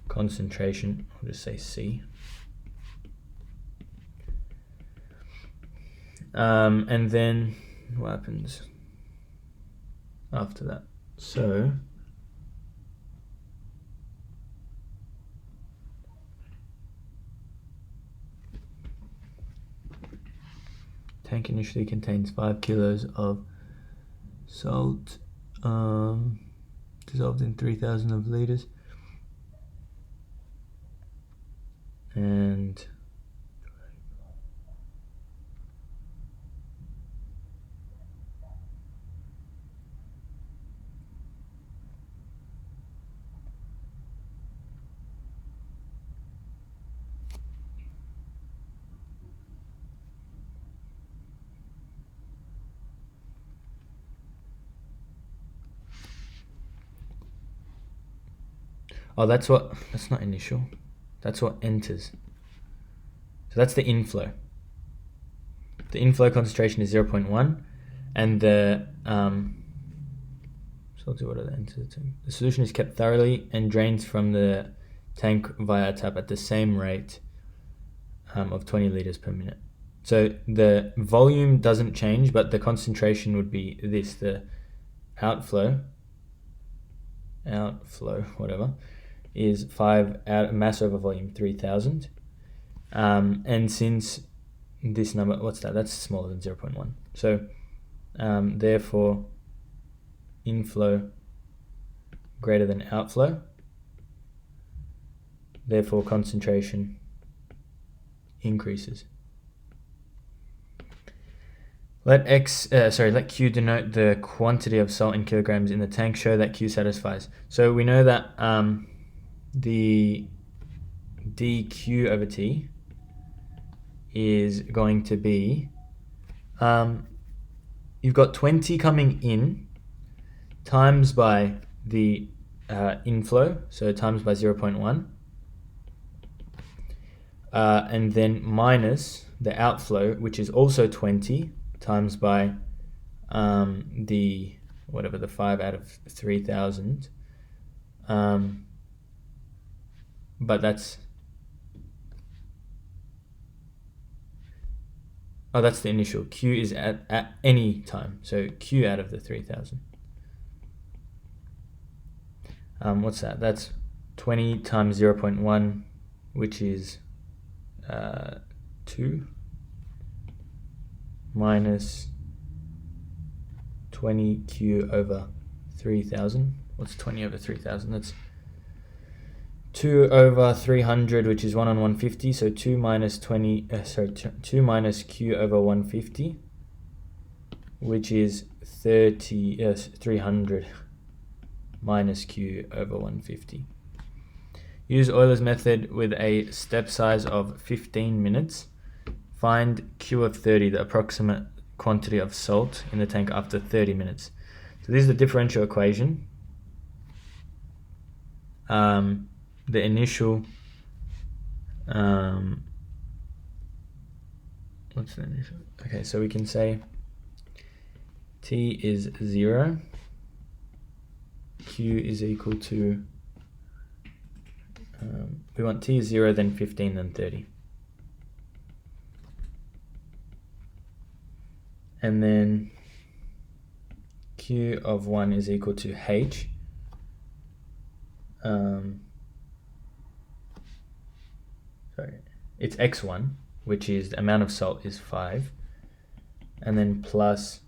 Speaker 1: concentration, I'll just say C. And then what happens after that? So tank initially contains 5 kilos of salt dissolved in 3,000 of liters, and Oh, that's not initial. That's what enters. So that's the inflow. The inflow concentration is 0.1, and the so let's see what are the enters. The solution is kept thoroughly and drains from the tank via a tap at the same rate of 20 liters per minute. So the volume doesn't change, but the concentration would be this. The outflow, whatever, is 5 mass over volume, 3,000. And since this number, what's that? That's smaller than 0.1. So therefore, inflow greater than outflow. Therefore, concentration increases. Let Q denote the quantity of salt in kilograms in the tank. Show that Q satisfies. So we know that the dQ over T is going to be, you've got 20 coming in times by the inflow, so times by 0.1, and then minus the outflow, which is also 20 times by the 5 out of 3,000, but that's the initial. Q is at any time, so Q out of the 3,000. What's that? That's 20 times 0.1, which is 2, minus 20Q over 3,000. What's 20 over 3,000? That's 2 over 300, which is 1 on 150. So 2 minus 2 minus Q over 150, which is 300 minus Q over 150. Use Euler's method with a step size of 15 minutes. Find Q of 30, the approximate quantity of salt in the tank after 30 minutes. So this is the differential equation. The initial, what's the initial? Okay, so we can say T is 0, Q is equal to, we want T is 0, then 15, then 30. And then Q of 1 is equal to H. It's x1, which is the amount of salt is 5, and then plus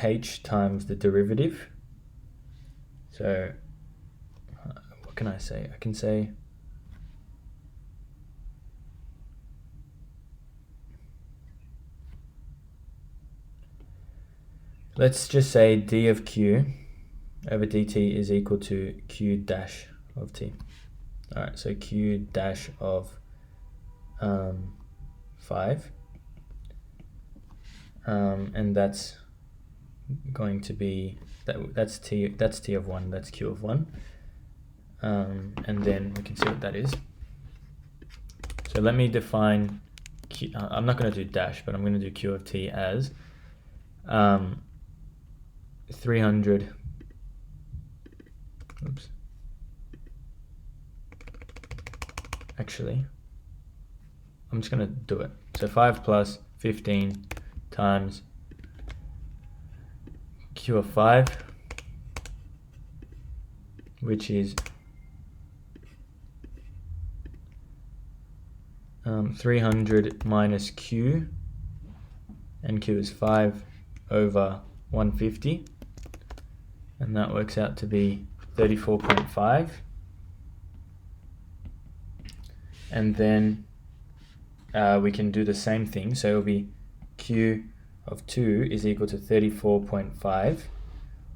Speaker 1: H times the derivative. So what can I say? I can say let's just say d of q over dt is equal to q dash of t. All right, so q dash of 5, and that's going to be that's t of 1, that's q of 1, and then we can see what that is. So let me define q. I'm not going to do dash, but I'm going to do q of t as 300. Oops. Actually, I'm just going to do it. So 5 plus 15 times q of 5, which is 300 minus q, and q is 5 over 150, and that works out to be 34.5. And then we can do the same thing, so it'll be q of 2 is equal to 34.5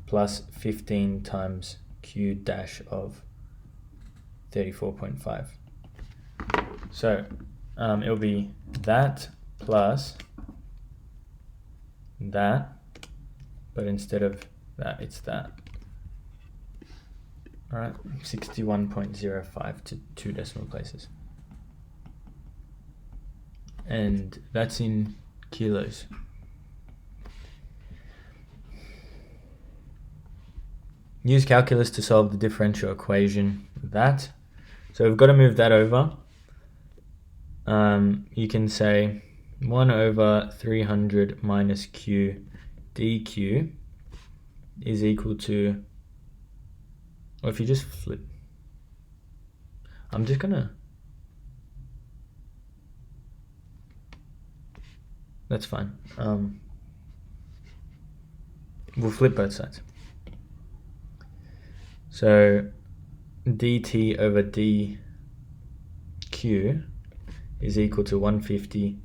Speaker 1: plus 15 times q dash of 34.5. So it'll be that plus that, but instead of that, it's that. All right, 61.05 to 2 decimal places. And that's in kilos. Use calculus to solve the differential equation. So we've got to move that over. You can say 1 over 300 minus q dq is equal to, or if you just flip, I'm just gonna, that's fine. We'll flip both sides. So dt over dq is equal to 150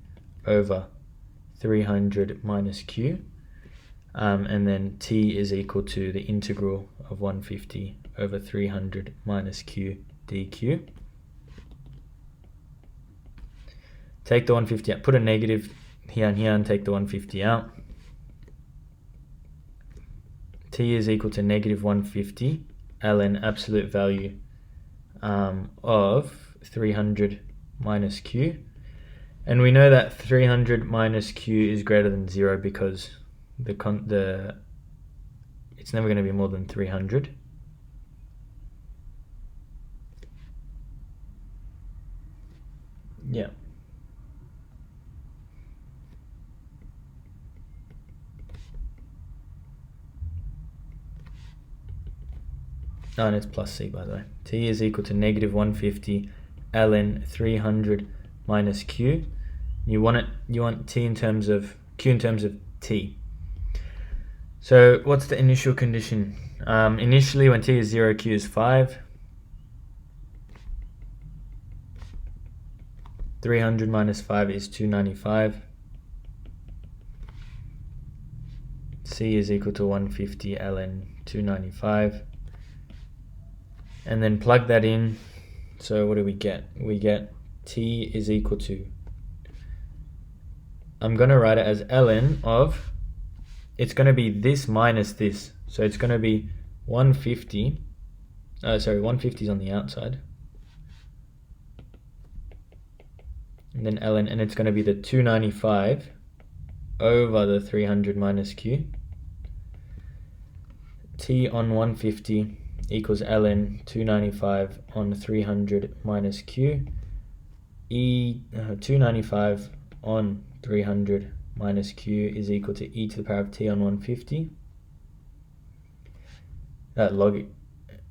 Speaker 1: over 300 minus q, and then t is equal to the integral of 150 over 300 minus q dq. Take the 150 out, put a negative here and here and take the 150 out. T is equal to negative 150 ln absolute value of 300 minus q, and we know that 300 minus q is greater than 0 because it's never going to be more than 300. Yeah. Oh, and it's plus c, by the way. T is equal to negative 150 ln 300 minus q. You want t in terms of q in terms of t. So what's the initial condition? Initially, when t is 0, q is 5. 300 minus 5 is 295. C is equal to 150 ln 295. And then plug that in. So what do we get? We get t is equal to, I'm going to write it as ln of, it's going to be this minus this. So it's going to be 150. 150 is on the outside. And then ln, and it's going to be the 295 over the 300 minus q. T on 150 equals ln 295 on 300 minus q. 295 on 300 minus q is equal to e to the power of t on 150.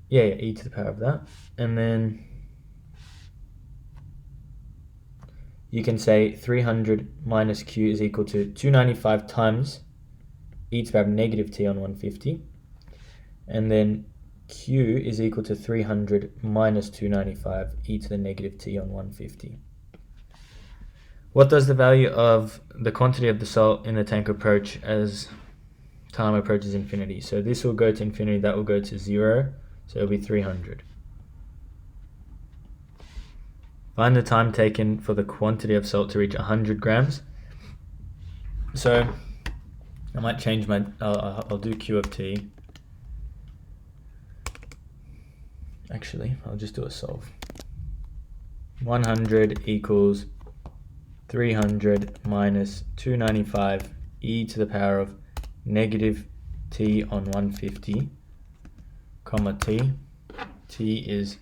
Speaker 1: E to the power of that. And then you can say 300 minus q is equal to 295 times e to the power of negative t on 150. And then q is equal to 300 minus 295 e to the negative t on 150. What does the value of the quantity of the salt in the tank approach as time approaches infinity? So this will go to infinity, that will go to 0, so it'll be 300. Find the time taken for the quantity of salt to reach 100 grams. So I might change my, I'll do q of t. Actually, I'll just do a solve. 100 equals 300 minus 295 e to the power of negative t on 150, comma t. T is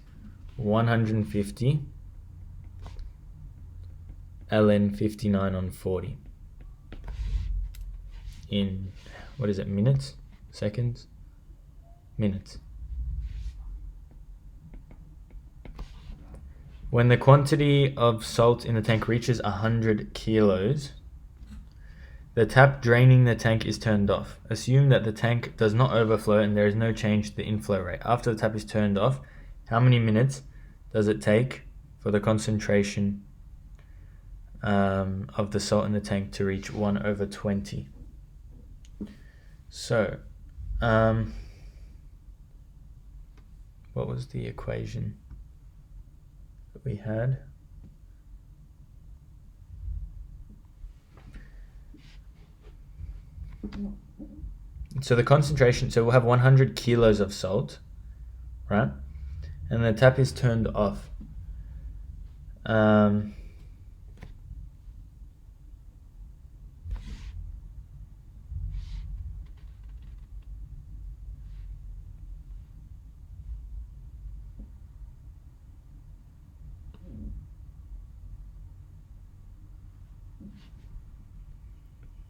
Speaker 1: 150 ln 59 on 40. In, what is it, minutes? Seconds? Minutes. When the quantity of salt in the tank reaches 100 kilos, the tap draining the tank is turned off. Assume that the tank does not overflow and there is no change to the inflow rate. After the tap is turned off, how many minutes does it take for the concentration of the salt in the tank to reach 1 over 20? So, what was the equation that we had? So the concentration, so we'll have 100 kilos of salt, right? and the tap is turned off.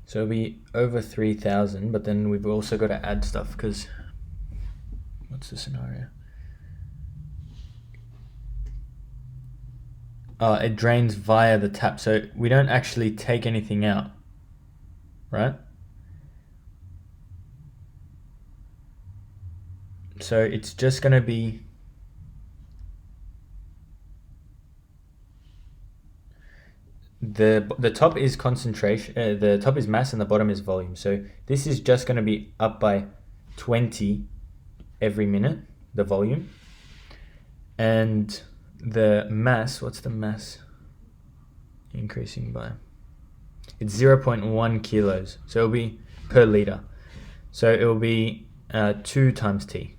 Speaker 1: So it'll be over 3,000, but then we've also got to add stuff because what's the scenario? It drains via the tap, so we don't actually take anything out, right? So it's just going to be the top is concentration, the top is mass and the bottom is volume. So this is just going to be up by 20 every minute, the volume. And the mass, what's the mass increasing by? It's 0.1 kilos. So it'll be per liter. So it will be 2 times T.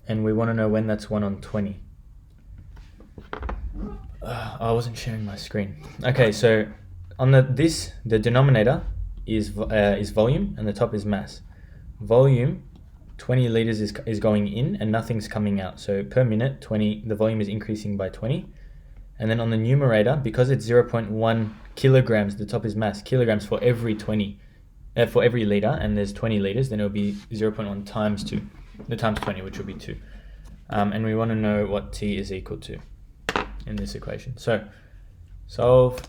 Speaker 1: And we want to know when that's 1 on 20. I wasn't sharing my screen. Okay, so on the denominator is volume and the top is mass. Volume, 20 liters is going in and nothing's coming out. So per minute, 20, the volume is increasing by 20. And then on the numerator, because it's 0.1 kilograms, the top is mass, kilograms for every 20, for every liter, and there's 20 liters, then it'll be 0.1 times 2, the times 20, which will be 2. And we want to know what T is equal to in this equation. So solve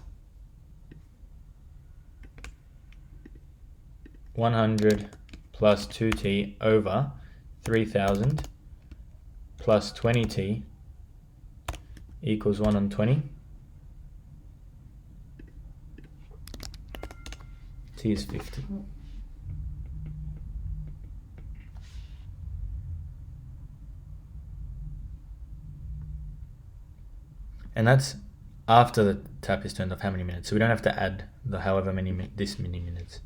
Speaker 1: 100 plus 2t over 3000 plus 20t equals 1 on 20. T is 50. And that's after the tap is turned off, how many minutes. So we don't have to add the however many this many minutes.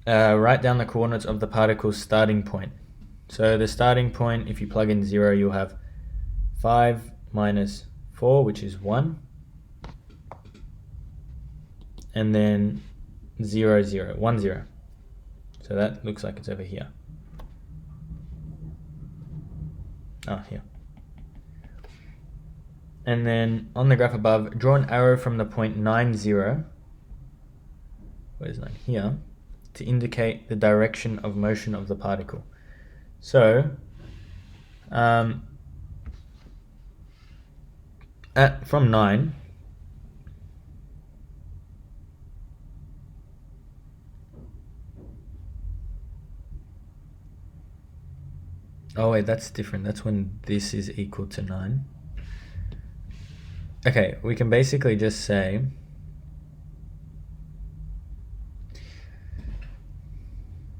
Speaker 1: Write down the coordinates of the particle's starting point. So the starting point, if you plug in 0, you'll have 5 minus 4, which is 1. And then 0, 0, 1, 0. So that looks like it's over here. Here. And then on the graph above, draw an arrow from the point 90, where's 9? Here, to indicate the direction of motion of the particle. So, from 9, oh wait, that's different. That's when this is equal to 9. Okay, we can basically just say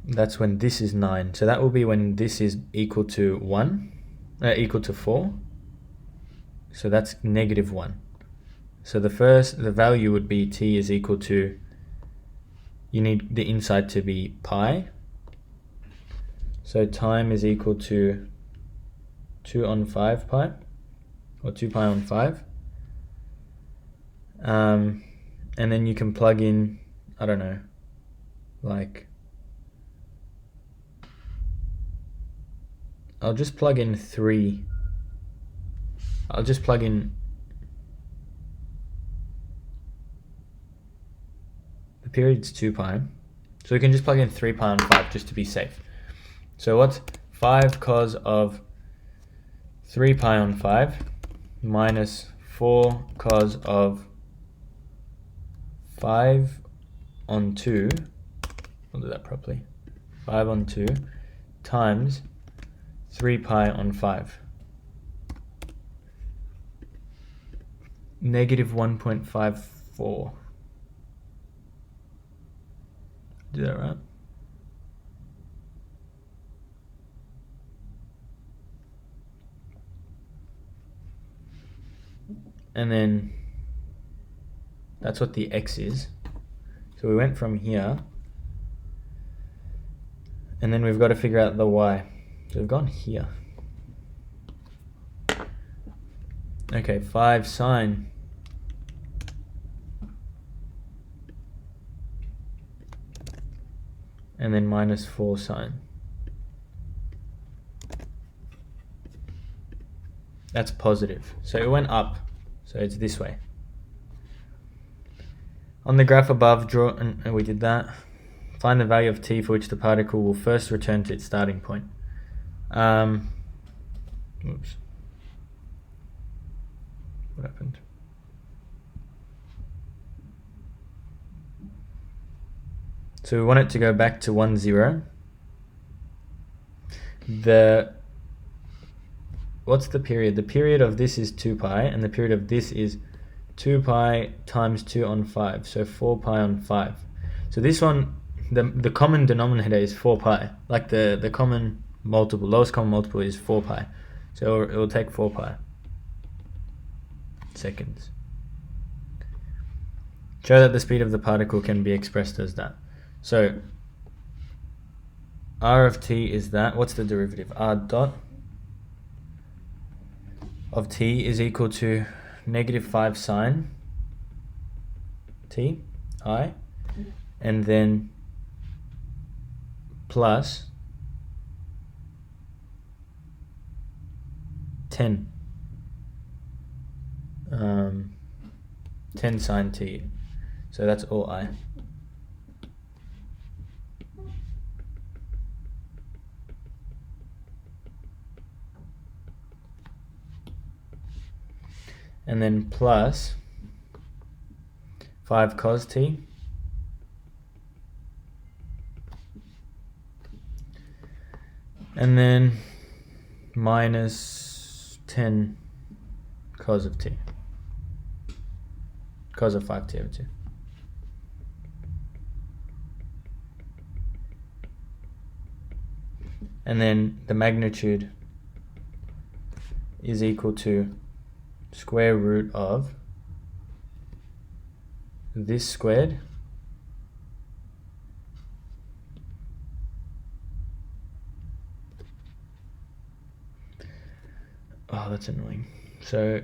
Speaker 1: that's when this is 9. So that will be when this is equal to 1, equal to 4. So that's negative 1. So the value would be T is equal to, you need the inside to be pi. So time is equal to 2 on 5 pi, or 2 pi on 5. And then you can plug in, I don't know, like, I'll just plug in 3. I'll just plug in the period's 2 pi. So we can just plug in 3 pi on 5 just to be safe. So what's 5 cos of 3 pi on 5 minus 4 cos of 5 on 2, I'll do that properly, 5 on 2 times 3 pi on 5. Negative 1.54. Do that right? And then that's what the x is. So we went from here, And then we've got to figure out the y. So we've gone here. Okay, 5 sine. And then minus 4 sine. That's positive. So it went up. So it's this way. On the graph above, draw, and we did that. Find the value of t for which the particle will first return to its starting point. Oops. What happened? So we want it to go back to 1, 0. What's the period? The period of this is 2 pi, and the period of this is 2 pi times 2 on 5, so 4 pi on 5. So this one, the common denominator is 4 pi, like the common multiple, lowest common multiple is 4 pi. So it will take 4 pi seconds. Show that the speed of the particle can be expressed as that. So r of t is that. What's the derivative? R dot of t is equal to negative 5 sine t, I, and then plus 10 sine t. So that's all I. And then plus 5 cos t and then minus 10 cos of t, cos of 5t over 2. And then the magnitude is equal to square root of this squared oh, that's annoying. So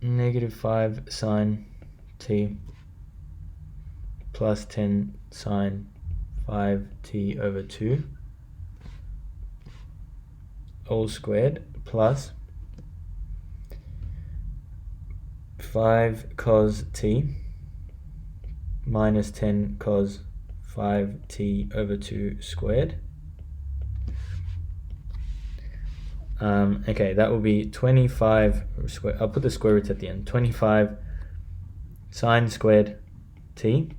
Speaker 1: negative 5 sine t plus 10 sine 5t over 2 all squared plus 5 cos t minus 10 cos 5t over 2 squared. Okay, that will be 25 square. I'll put the square roots at the end. 25 sine squared t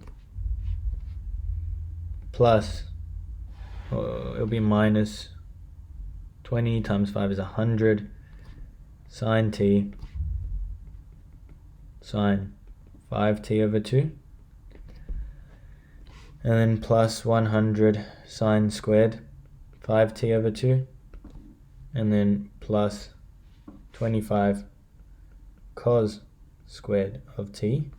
Speaker 1: plus, it'll be minus 20 times 5 is 100 sine t sine 5t over 2, and then plus 100 sine squared 5t over 2, and then plus 25 cos squared of t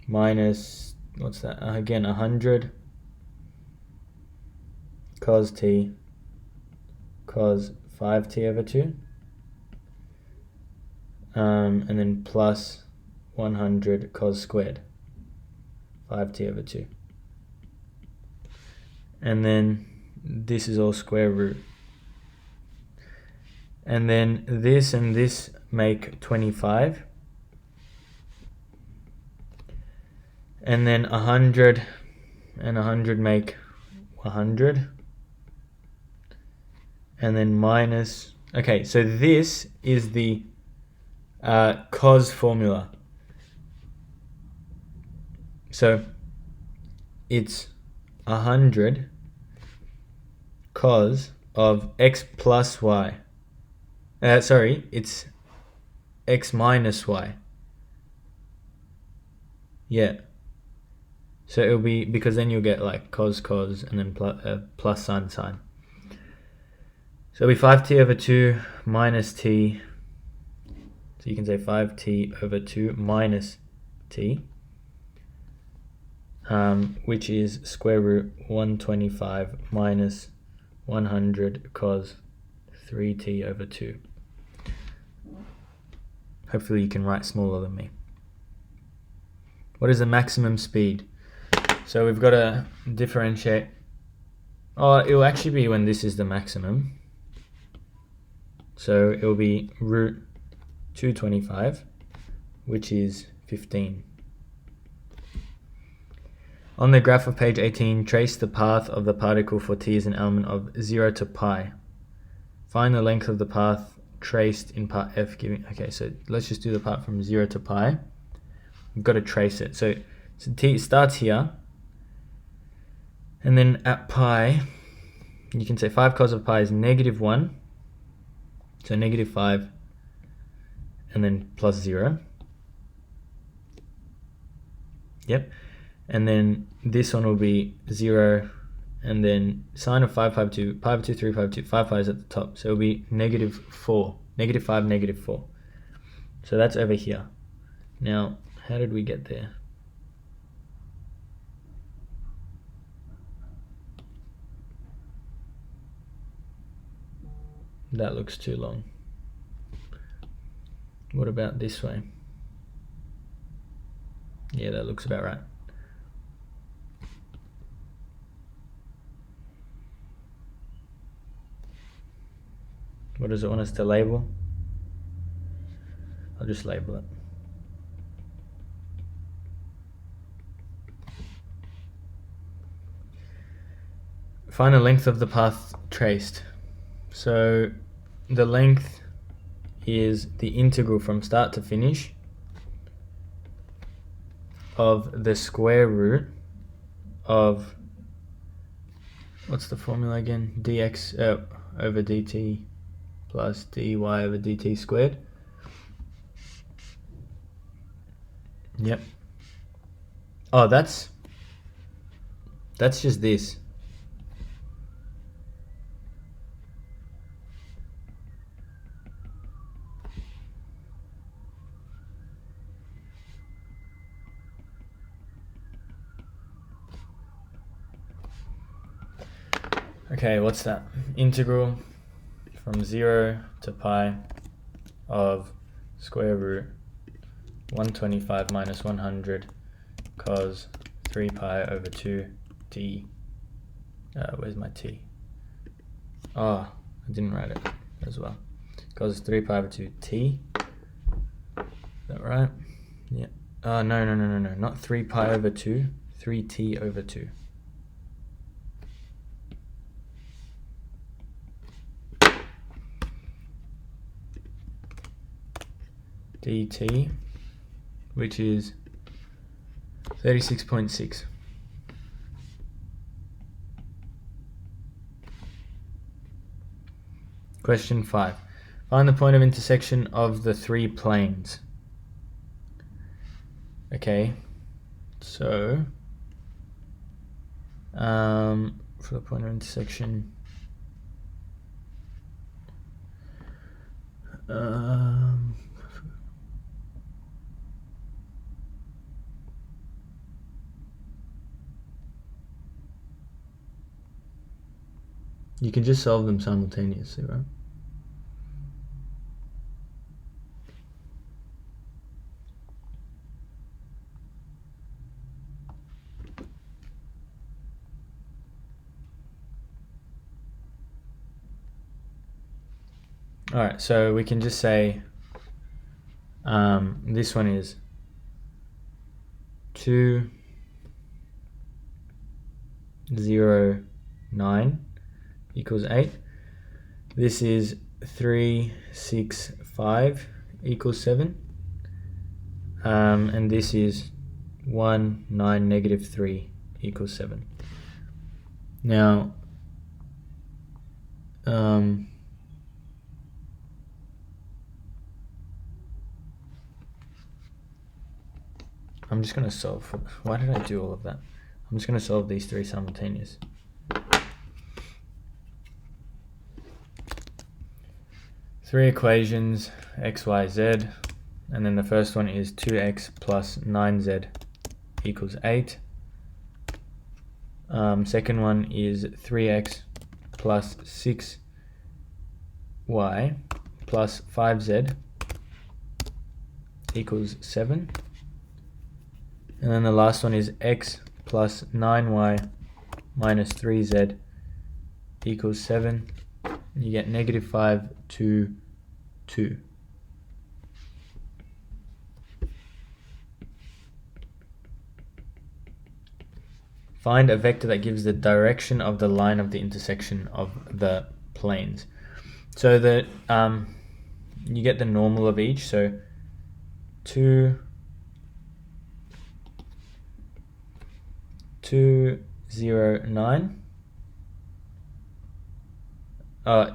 Speaker 1: minus, what's that, again 100 cos t cos 5t over 2, and then plus 100 cos squared 5t over 2, and then this is all square root, and then this and this make 25, and then 100 and 100 make 100, and then minus, okay, so this is the cos formula. So it's 100 cos of x plus y. It's x minus y. Yeah. So it'll be, because then you'll get like cos and then plus sine. So it'll be 5t over 2 minus t. So you can say 5t over 2 minus t, which is square root 125 minus 100 cos 3t over 2. Hopefully you can write smaller than me. What is the maximum speed? So we've got to differentiate. Oh, it will actually be when this is the maximum. So it will be root 225, which is 15. On the graph of page 18, trace the path of the particle for t is an element of 0 to pi. Find the length of the path traced in part f giving... Okay, so let's just do the part from 0 to pi. We've got to trace it. So t starts here, and then at pi, you can say 5 cos of pi is negative 1, so negative 5, and then plus 0. Yep. And then this one will be 0, and then sine of 5, pi over 2, pi over 2, 3, pi over 2, 5 pi is at the top. So it will be negative 4, negative 5, negative 4. So that's over here. Now, how did we get there? That looks too long. What about this way? Yeah, that looks about right. What does it want us to label? I'll just label it. Find the length of the path traced. So the length is the integral from start to finish of the square root of, what's the formula again? dx over dt plus dy over dt squared. Yep. Oh, that's just this. Okay, what's that? Integral from 0 to pi of square root 125 minus 100 cos 3 pi over 2 t. Where's my t? Oh, I didn't write it as well. Cos 3 pi over 2 t. Is that right? Yeah. Oh, no. Not 3 pi over 2. 3t over 2. dt, which is 36.6. Question 5. Find the point of intersection of the three planes. Okay, so for the point of intersection, you can just solve them simultaneously, right? Alright, so we can just say this one is 2, 0, 9 equals 8. This is 3, 6, 5 equals 7. And this is 1, 9, negative 3 equals 7. Now, I'm just going to solve for... Why did I do all of that? I'm just going to solve these three simultaneous. three equations, x, y, z, and then the first one is 2x plus 9z equals 8. Second one is 3x plus 6y plus 5z equals 7. And then the last one is x plus 9y minus 3z equals 7. You get -5, 2, 2. Find a vector that gives the direction of the line of the intersection of the planes. So that you get the normal of each. So 2, 2, 0, 9.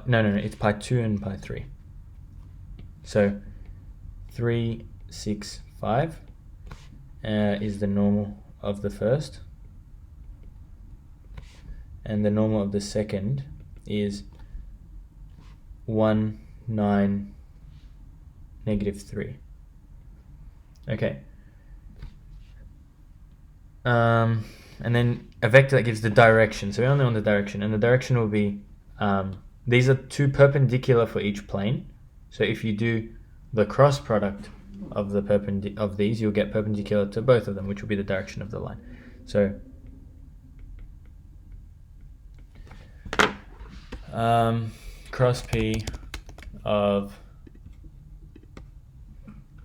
Speaker 1: No, it's pi 2 and pi 3. So 3, 6, 5 is the normal of the first. And the normal of the second is 1, 9, -3. Okay. And then a vector that gives the direction. So we only want the direction, and the direction will be, these are two perpendicular for each plane. So if you do the cross product of the of these, you'll get perpendicular to both of them, which will be the direction of the line. So cross P of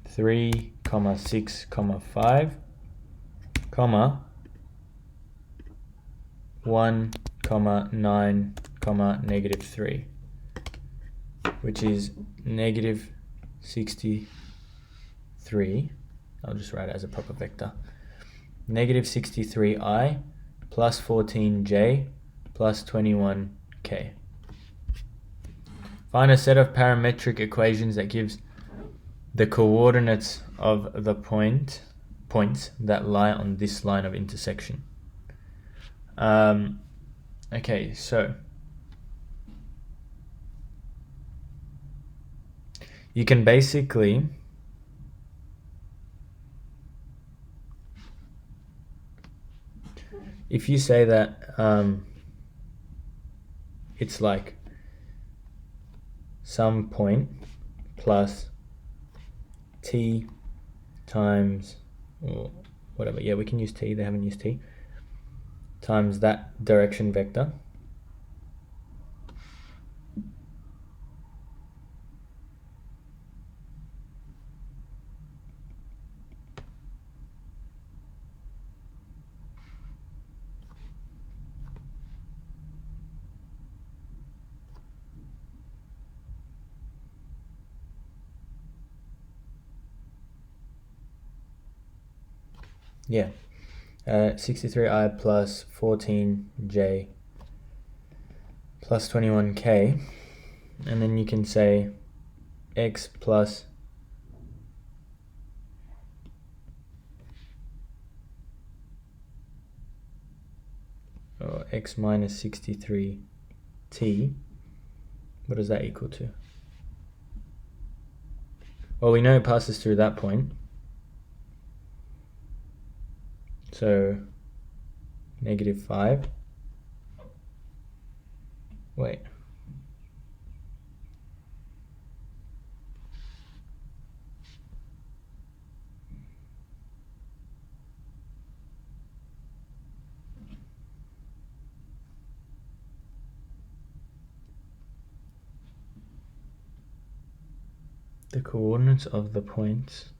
Speaker 1: 3, 6, 5, 1, 9, -3, which is -63. I'll just write it as a proper vector. -63i plus 14j plus 21k. Find a set of parametric equations that gives the coordinates of the points that lie on this line of intersection. Okay, so you can basically if you say that it's like some point plus t times, or whatever, yeah, we can use t, they haven't used t, times that direction vector, yeah, 63i plus 14j plus 21k, and then you can say x plus x minus 63t. What does that equal to? Well, we know it passes through that point. So -5. Wait. The coordinates of the points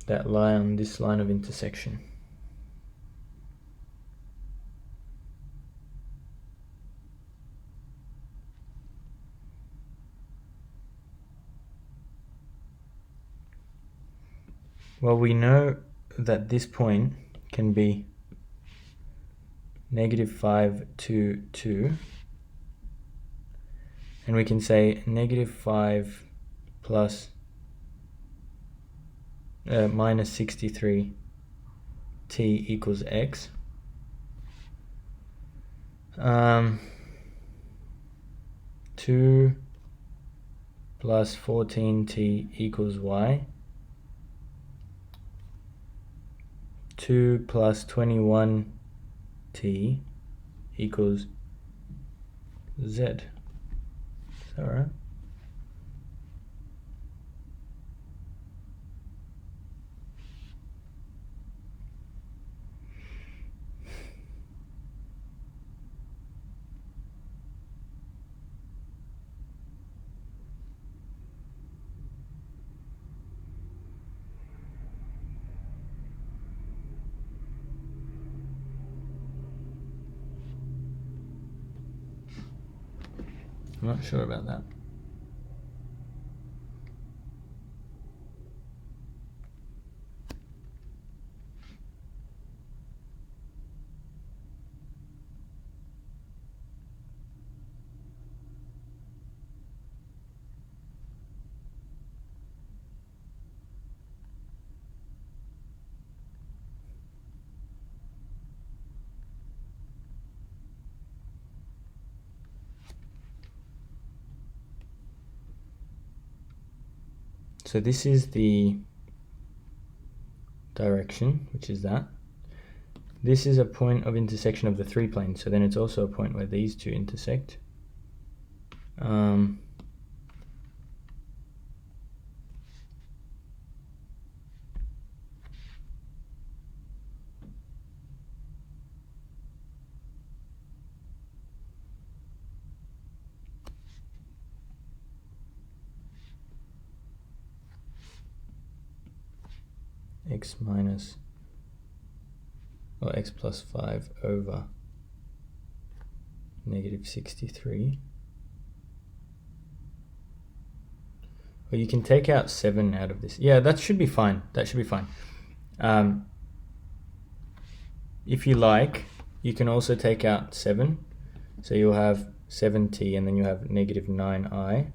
Speaker 1: that lie on this line of intersection. Well, we know that this point can be -5, 2, 2, and we can say -5 plus minus 63t t equals x. 2 plus 14t equals y. 2 plus 21t equals z. Is that right? I'm not sure about that. So this is the direction, which is that. This is a point of intersection of the three planes, so then it's also a point where these two intersect. X minus, or x plus 5 over negative 63. Well, you can take out 7 out of this. Yeah, that should be fine. That should be fine. If you like, you can also take out 7. So you'll have 7t, and then you have negative 9i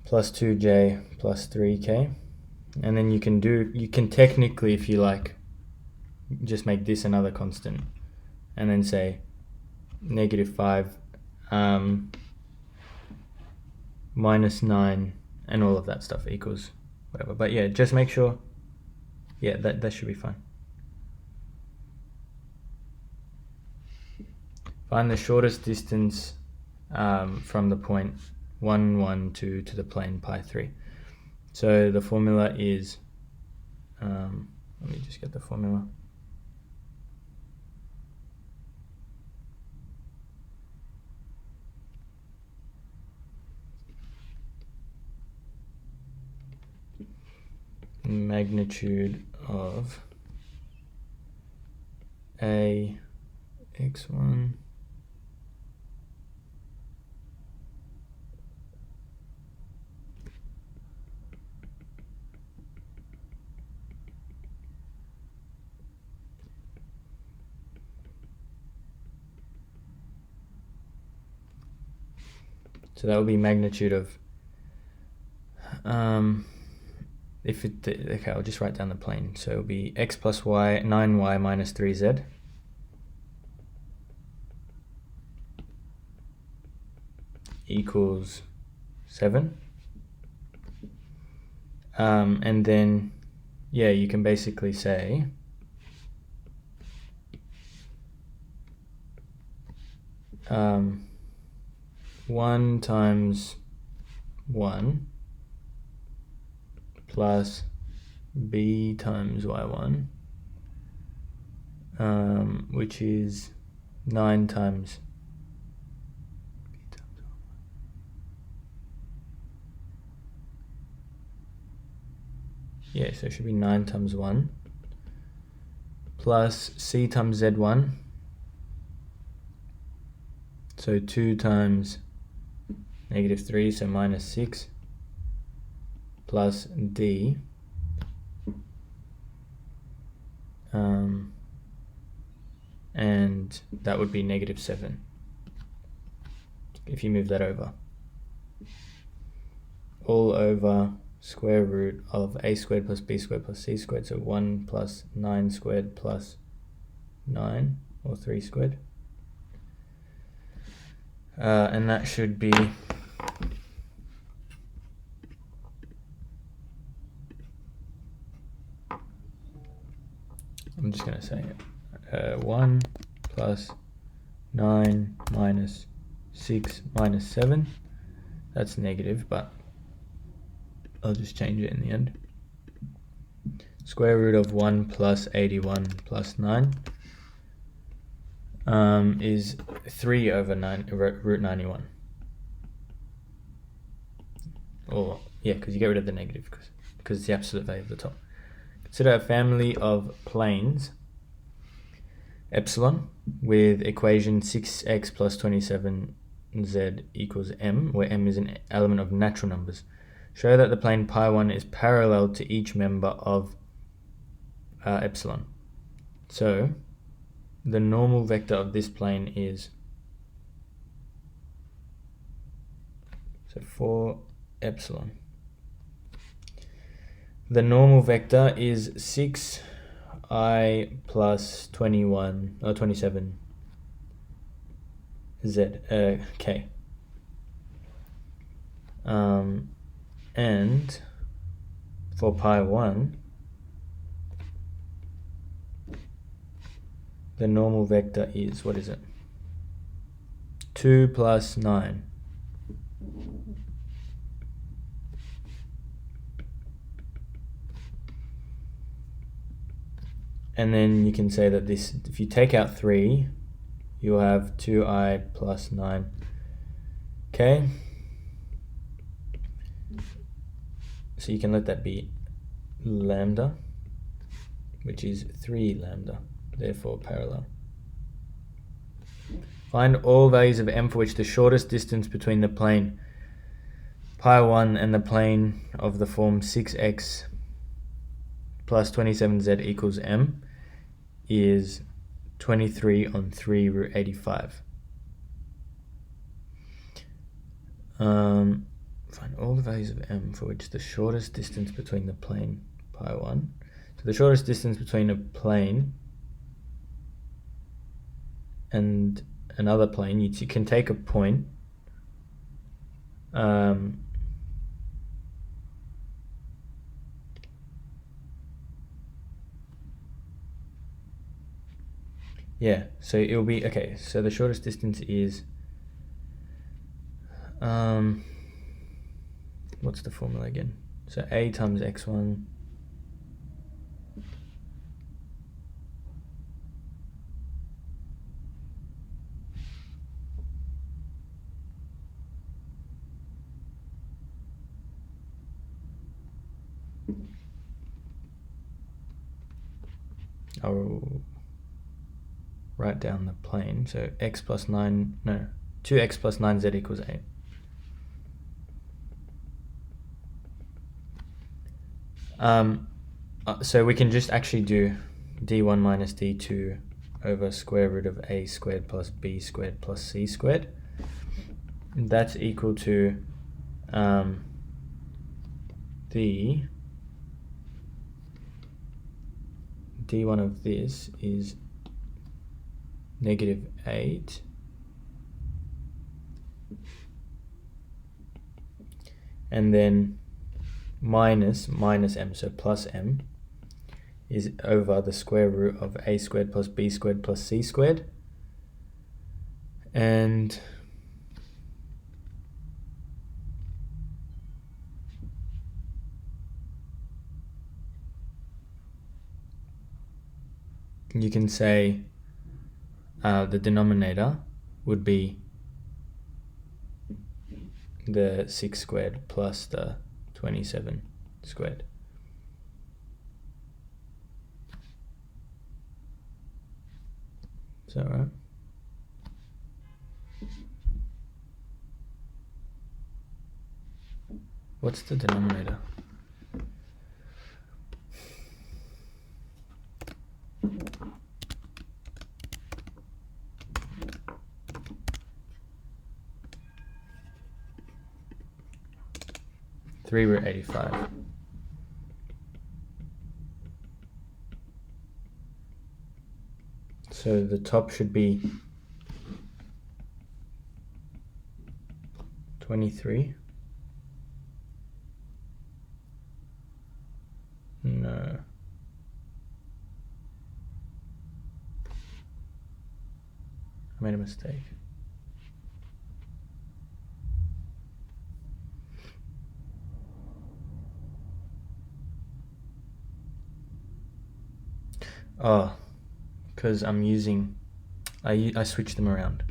Speaker 1: plus 2j plus 3k. And then you can technically, if you like, just make this another constant, and then say negative 5 minus 9 and all of that stuff equals whatever. But yeah, just make sure, yeah, that should be fine. Find the shortest distance from the point 1, 1, 2 to the plane pi 3. So the formula is, let me just get the formula. Magnitude of a x1 so that will be magnitude of okay, I'll just write down the plane. So it'll be x plus y, 9y minus 3z equals 7. And then, yeah, you can basically say one times 1 plus b times y1, which is 9 times b times y1. Yeah, so it should be 9 times 1 plus c times z1, so 2 times negative 3, so minus 6, plus d, and that would be negative 7 if you move that over, all over square root of a squared plus b squared plus c squared, so 1 plus 9 squared plus 9, or 3 squared. And that should be I'm just going to say it. 1 plus 9 minus 6 minus 7. That's negative, but I'll just change it in the end. Square root of 1 plus 81 plus 9 is 3 over 9, root 91. Or, yeah, because you get rid of the negative, because it's the absolute value of the top. Consider a family of planes epsilon with equation 6x plus 27z equals m, where m is an element of natural numbers. Show that the plane pi1 is parallel to each member of epsilon. So the normal vector of this plane is, so for epsilon, the normal vector is 6i plus 21 or 27 z k. And for pi1, the normal vector is, what is it? 2 plus 9. And then you can say that this, if you take out 3, you'll have 2i plus 9. Okay? So you can let that be lambda, which is 3 lambda, therefore parallel. Find all values of m for which the shortest distance between the plane pi1 and the plane of the form 6x plus 27z equals m is 23 on 3 root 85. Find all the values of m for which the shortest distance between the plane pi1. So the shortest distance between a plane and another plane, you can take a point, yeah, so it'll be, okay, so the shortest distance is, what's the formula again? So a times x1 I'll write down the plane, so x plus 9, no, 2x plus 9z equals 8. So we can just actually do d1 minus d2 over square root of a squared plus b squared plus c squared. That's equal to the d1 of this is negative 8 and then minus m, so plus m, is over the square root of a squared plus b squared plus c squared. And you can say the denominator would be the 6 squared plus the 27 squared. Is that right? What's the denominator? 3 root 85. So the top should be 23. No. I made a mistake. Oh, because I'm using, I switched them around.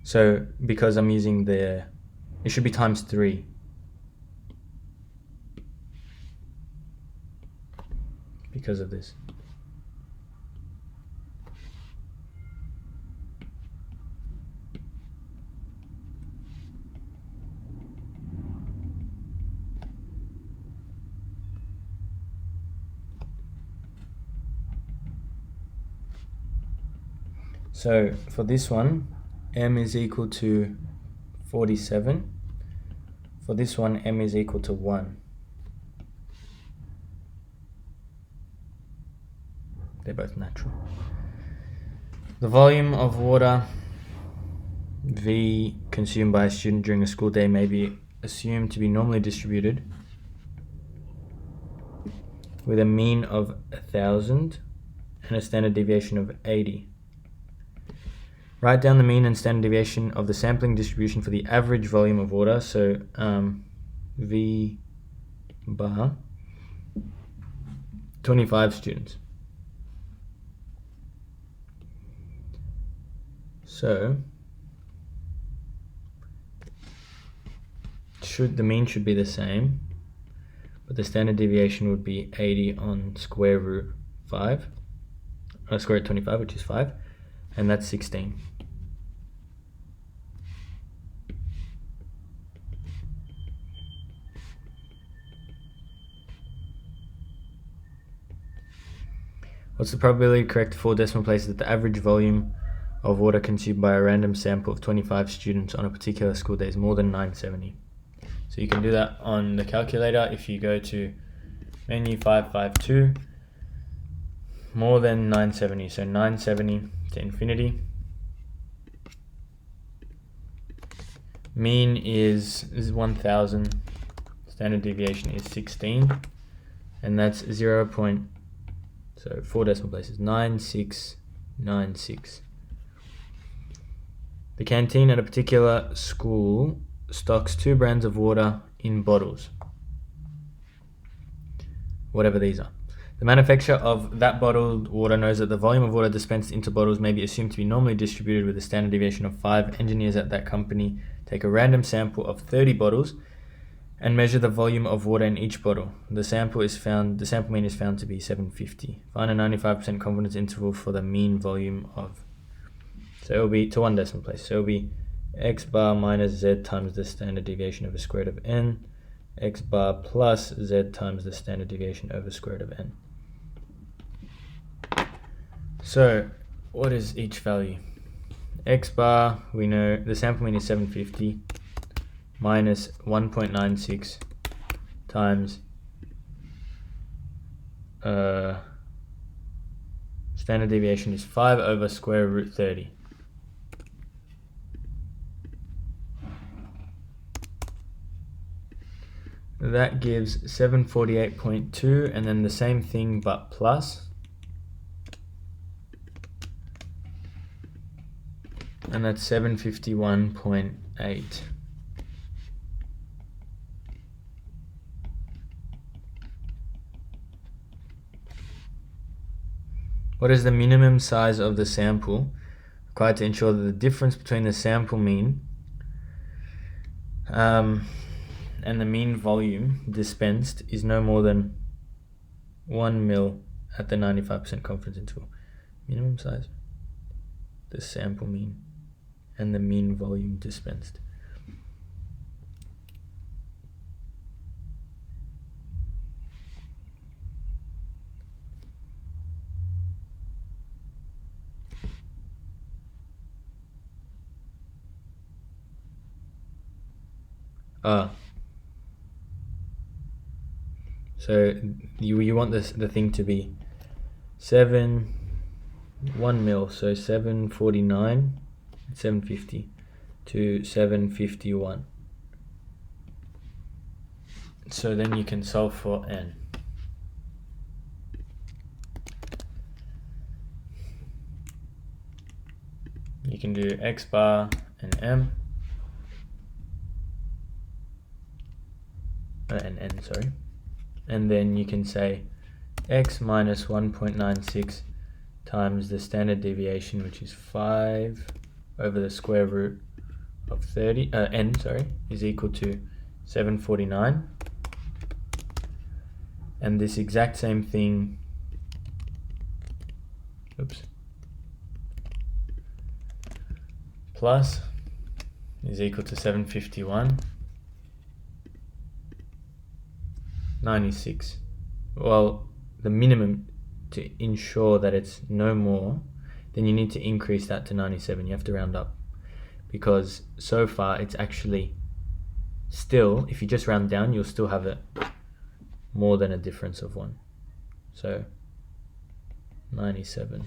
Speaker 1: So because I'm using it should be times 3. Because of this. So for this one, m is equal to 47. For this one, m is equal to 1. They're both natural. The volume of water V consumed by a student during a school day may be assumed to be normally distributed with a mean of 1,000 and a standard deviation of 80. Write down the mean and standard deviation of the sampling distribution for the average volume of water. So V bar, 25 students. So the mean should be the same, but the standard deviation would be 80 on square root 5, square root 25, which is 5, and that's 16. What's the probability correct 4 decimal places that the average volume of water consumed by a random sample of 25 students on a particular school day is more than 970? So you can do that on the calculator. If you go to menu 552, more than 970, so 970 to infinity. Mean is 1,000, standard deviation is 16, and that's 0. So 4 decimal places, 9696. The canteen at a particular school stocks 2 brands of water in bottles, whatever these are. The manufacturer of that bottled water knows that the volume of water dispensed into bottles may be assumed to be normally distributed with a standard deviation of 5. Engineers at that company take a random sample of 30 bottles and measure the volume of water in each bottle. The sample mean is found to be 750. Find a 95% confidence interval for the mean volume of, so it will be to 1 decimal place. So it will be x bar minus z times the standard deviation over square root of n, x bar plus z times the standard deviation over square root of n. So what is each value? X bar, we know the sample mean is 750 minus 1.96 times standard deviation is 5 over square root 30. That gives 748.2, and then the same thing but plus, and that's 751.8. What is the minimum size of the sample required to ensure that the difference between the sample mean and the mean volume dispensed is no more than 1 mil at the 95% confidence interval? Minimum size, the sample mean, and the mean volume dispensed. So you want the thing to be 1 mil, so 749, 750 to 751. So then you can solve for n. You can do x bar and m, and n, sorry. And then you can say x minus 1.96 times the standard deviation, which is 5 over the square root of 30, n, sorry, is equal to 749. And this exact same thing, plus is equal to 751, 96. Well, the minimum, to ensure that it's no more, then you need to increase that to 97. You have to round up, because so far it's actually still, if you just round down, you'll still have it more than a difference of 1. So 97.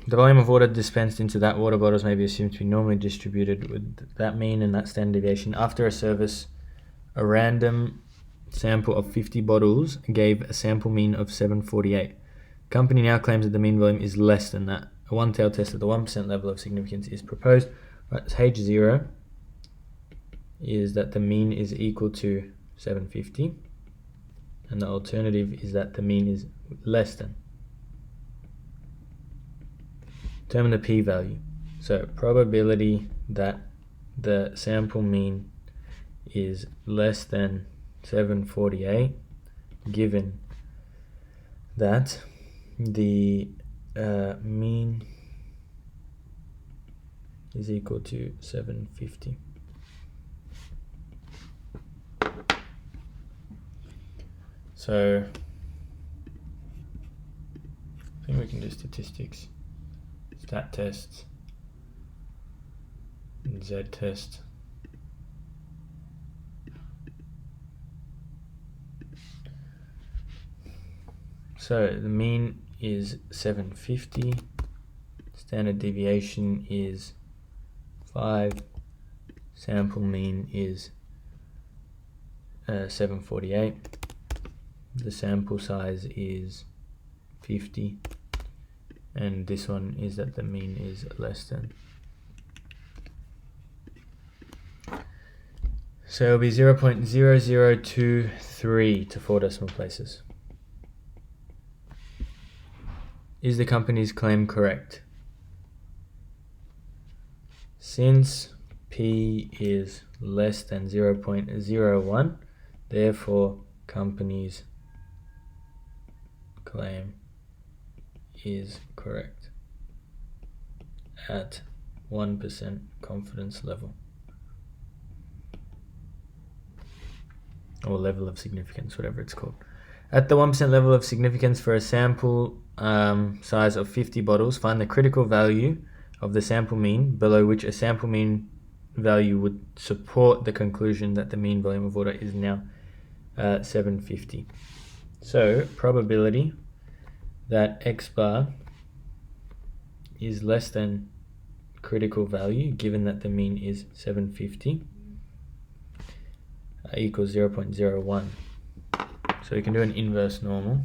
Speaker 1: The volume of water dispensed into that water bottles may be assumed to be normally distributed with that mean and that standard deviation. After a service, a random sample of 50 bottles gave a sample mean of 748. Company now claims that the mean volume is less than that. A one-tailed test at the 1% level of significance is proposed. Right, H0 is that the mean is equal to 750, and the alternative is that the mean is less than. Determine the p-value. So probability that the sample mean is less than 748, given that the mean is equal to 750. So I think we can do statistics, stat tests, and z test. So the mean is 750, standard deviation is 5, sample mean is 748, the sample size is 50, and this one is that the mean is less than. So it'll be 0.0023 to 4 decimal places. Is the company's claim correct? Since P is less than 0.01, therefore company's claim is correct at 1% confidence level, or level of significance, whatever it's called. At the 1% level of significance for a sample size of 50 bottles, find the critical value of the sample mean, below which a sample mean value would support the conclusion that the mean volume of water is now 750. So probability that x bar is less than critical value, given that the mean is 750, equals 0.01. So you can do an inverse normal.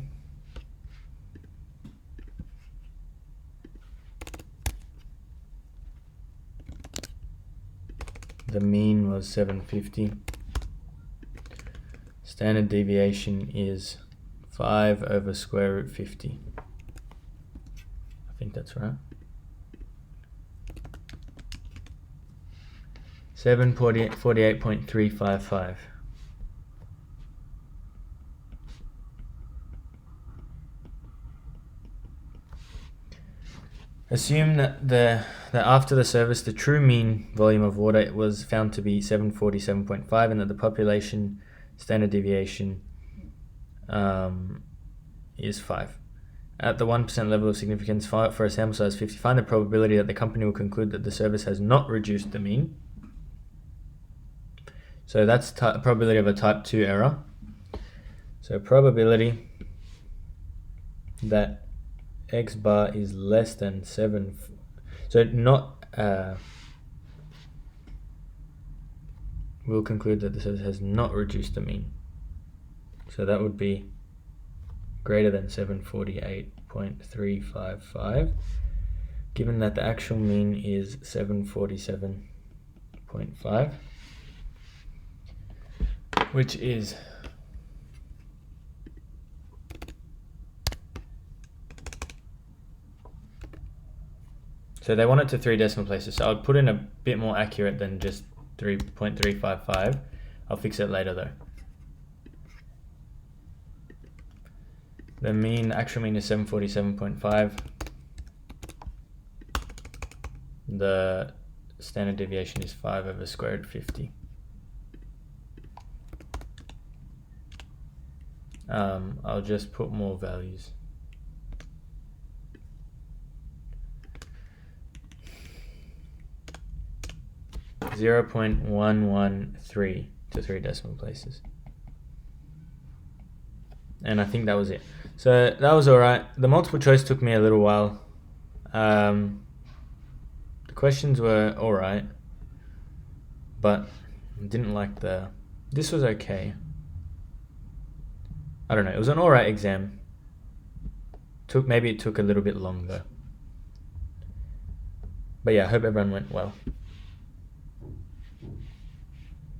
Speaker 1: The mean was 750. Standard deviation is 5 over square root 50. I think that's right. 748.355. Assume that after the service, the true mean volume of water was found to be 747.5, and that the population standard deviation is 5. At the 1% level of significance for a sample size 50, find the probability that the company will conclude that the service has not reduced the mean So that's probability of a type 2 error. So probability that x bar is less than 7, so not, we'll conclude that this has not reduced the mean. So that would be greater than 748.355, given that the actual mean is 747.5, which is so they want it to 3 decimal places, so I'll put in a bit more accurate than just 3.355. I'll fix it later though. The actual mean is 747.5. The standard deviation is 5 over square root of 50. I'll just put more values. .113 to 3 decimal places. And I think that was it. So that was alright. The multiple choice took me a little while. The questions were alright, but I didn't like this was okay. I don't know, it was an alright exam. Maybe it took a little bit longer. But yeah, I hope everyone went well.